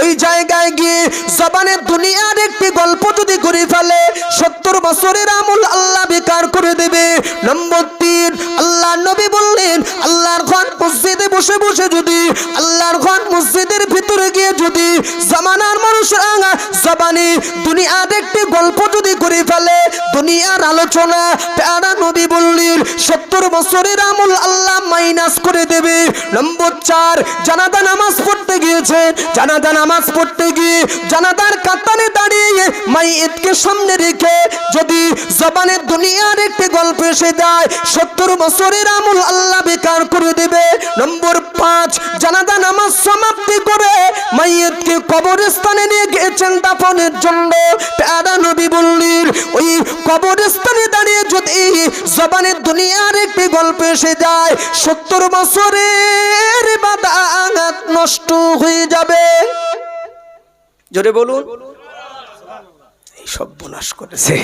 ওই জায়গায় গিয়ে জবানে দুনিয়ার একটি গল্প যদি করে ফেলে, 70 বছরের আমল আল্লাহ বেকার করে দেবে। নম্বর 3, আল্লাহ নবী বললেন, আল্লাহর ঘর মসজিদে বসে বসে যদি, আল্লাহর ঘর মসজিদের ভিতরে গিয়ে যদি জামানার মানুষেরা জবানে দুনিয়ার একটি গল্প যদি করে ফেলে, দুনিয়ার আলোচনা প্যারা নবী বললেন 70 বছরের আমল আল্লাহ মাইনাস করে দেবে। নম্বর 4, জানাজা নামাজ পড়তে গিয়েছেন, জানাজা নামাজ পড়তে গিয়ে জানাজার কাতারে দাঁড়িয়ে মাইয়িতকে সামনে রেখে যদি জবানে দুনিয়ার একটি গল্প এসে যায় 70 বছরের আমল আল্লাহ বেকার করে দেবে। নম্বর 5, জানাজা নামাজ সমাপ্তি করে মাইয়িতকে কবরস্থানে নিয়ে গিয়েছেন দাফনের জন্য। প্যারা নবী বললেন ওই কবরস্থানে দাঁড়িয়ে যদি জবানে দুনিয়ার একটি গল্প এসে যায় 70 বছরের ইবাদত নষ্ট হয়ে যাবে। জোরে বলুন। এই সব বোনাস করেছে।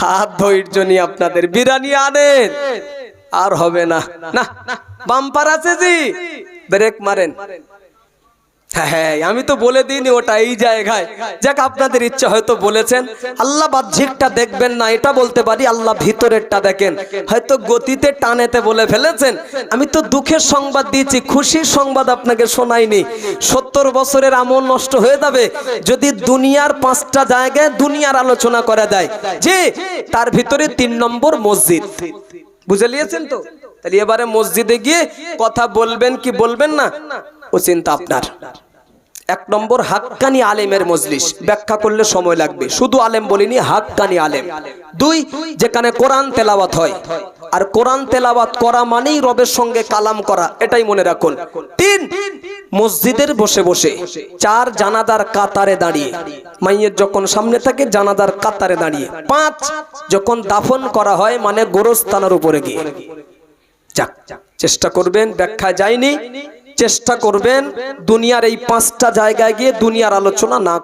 হাত ধৈর্য নিয়ে আপনাদের বিরানি আনেন, আর হবে না। না বাম্পার আছে জি, ব্রেক মারেন। হ্যাঁ আমি তো বলে দিইনি ওটা এই জায়গায়। যাক আপনাদের ইচ্ছা হয়তো বলেছেন। আল্লাহ বাহ্যিকটা দেখবেন না এটা বলতে পারি, আল্লাহ ভিতরেরটা দেখেন। হয়তো গতিতে টানেতে বলে ফেলেছেন। আমি তো দুঃখের সংবাদ দিয়েছি, খুশির সংবাদ আপনাকে শোনাইনি। 70 বছরের আমল নষ্ট হয়ে যাবে যদি দুনিয়ার 5টা জায়গায় দুনিয়ার আলোচনা করা যায়, যে তার ভিতরে 3 নম্বর মসজিদ। বুঝে নিয়েছেন তো? তাহলে এবারে মসজিদে গিয়ে কথা বলবেন কি বলবেন না ও চিন্তা আপনার। 1 নম্বর হাক্কানি আলেমের মজলিস, ব্যাখ্যা করলে সময় লাগবে, শুধু আলেম বলিনি, হাক্কানি আলেম। 2, যেখানে কোরআন তেলাওয়াত হয়, আর কোরআন তেলাওয়াত করা মানেই রবের সঙ্গে কালাম করা, এটাই মনে রাখুন। 3, মসজিদের বসে বসে। 4, জানাজার কাতারে দাঁড়িয়ে, মাইয়ের যখন সামনে থাকে জানাজার কাতারে দাঁড়িয়ে। 5, যখন দাফন করা হয় মানে গোরস্থানের উপরে গিয়ে। যাক চেষ্টা করবেন, ব্যাখ্যা যায়নি, চেষ্টা করবেন দুনিয়ার এই 5টা জায়গায় গিয়ে দুনিয়ার আলোচনা না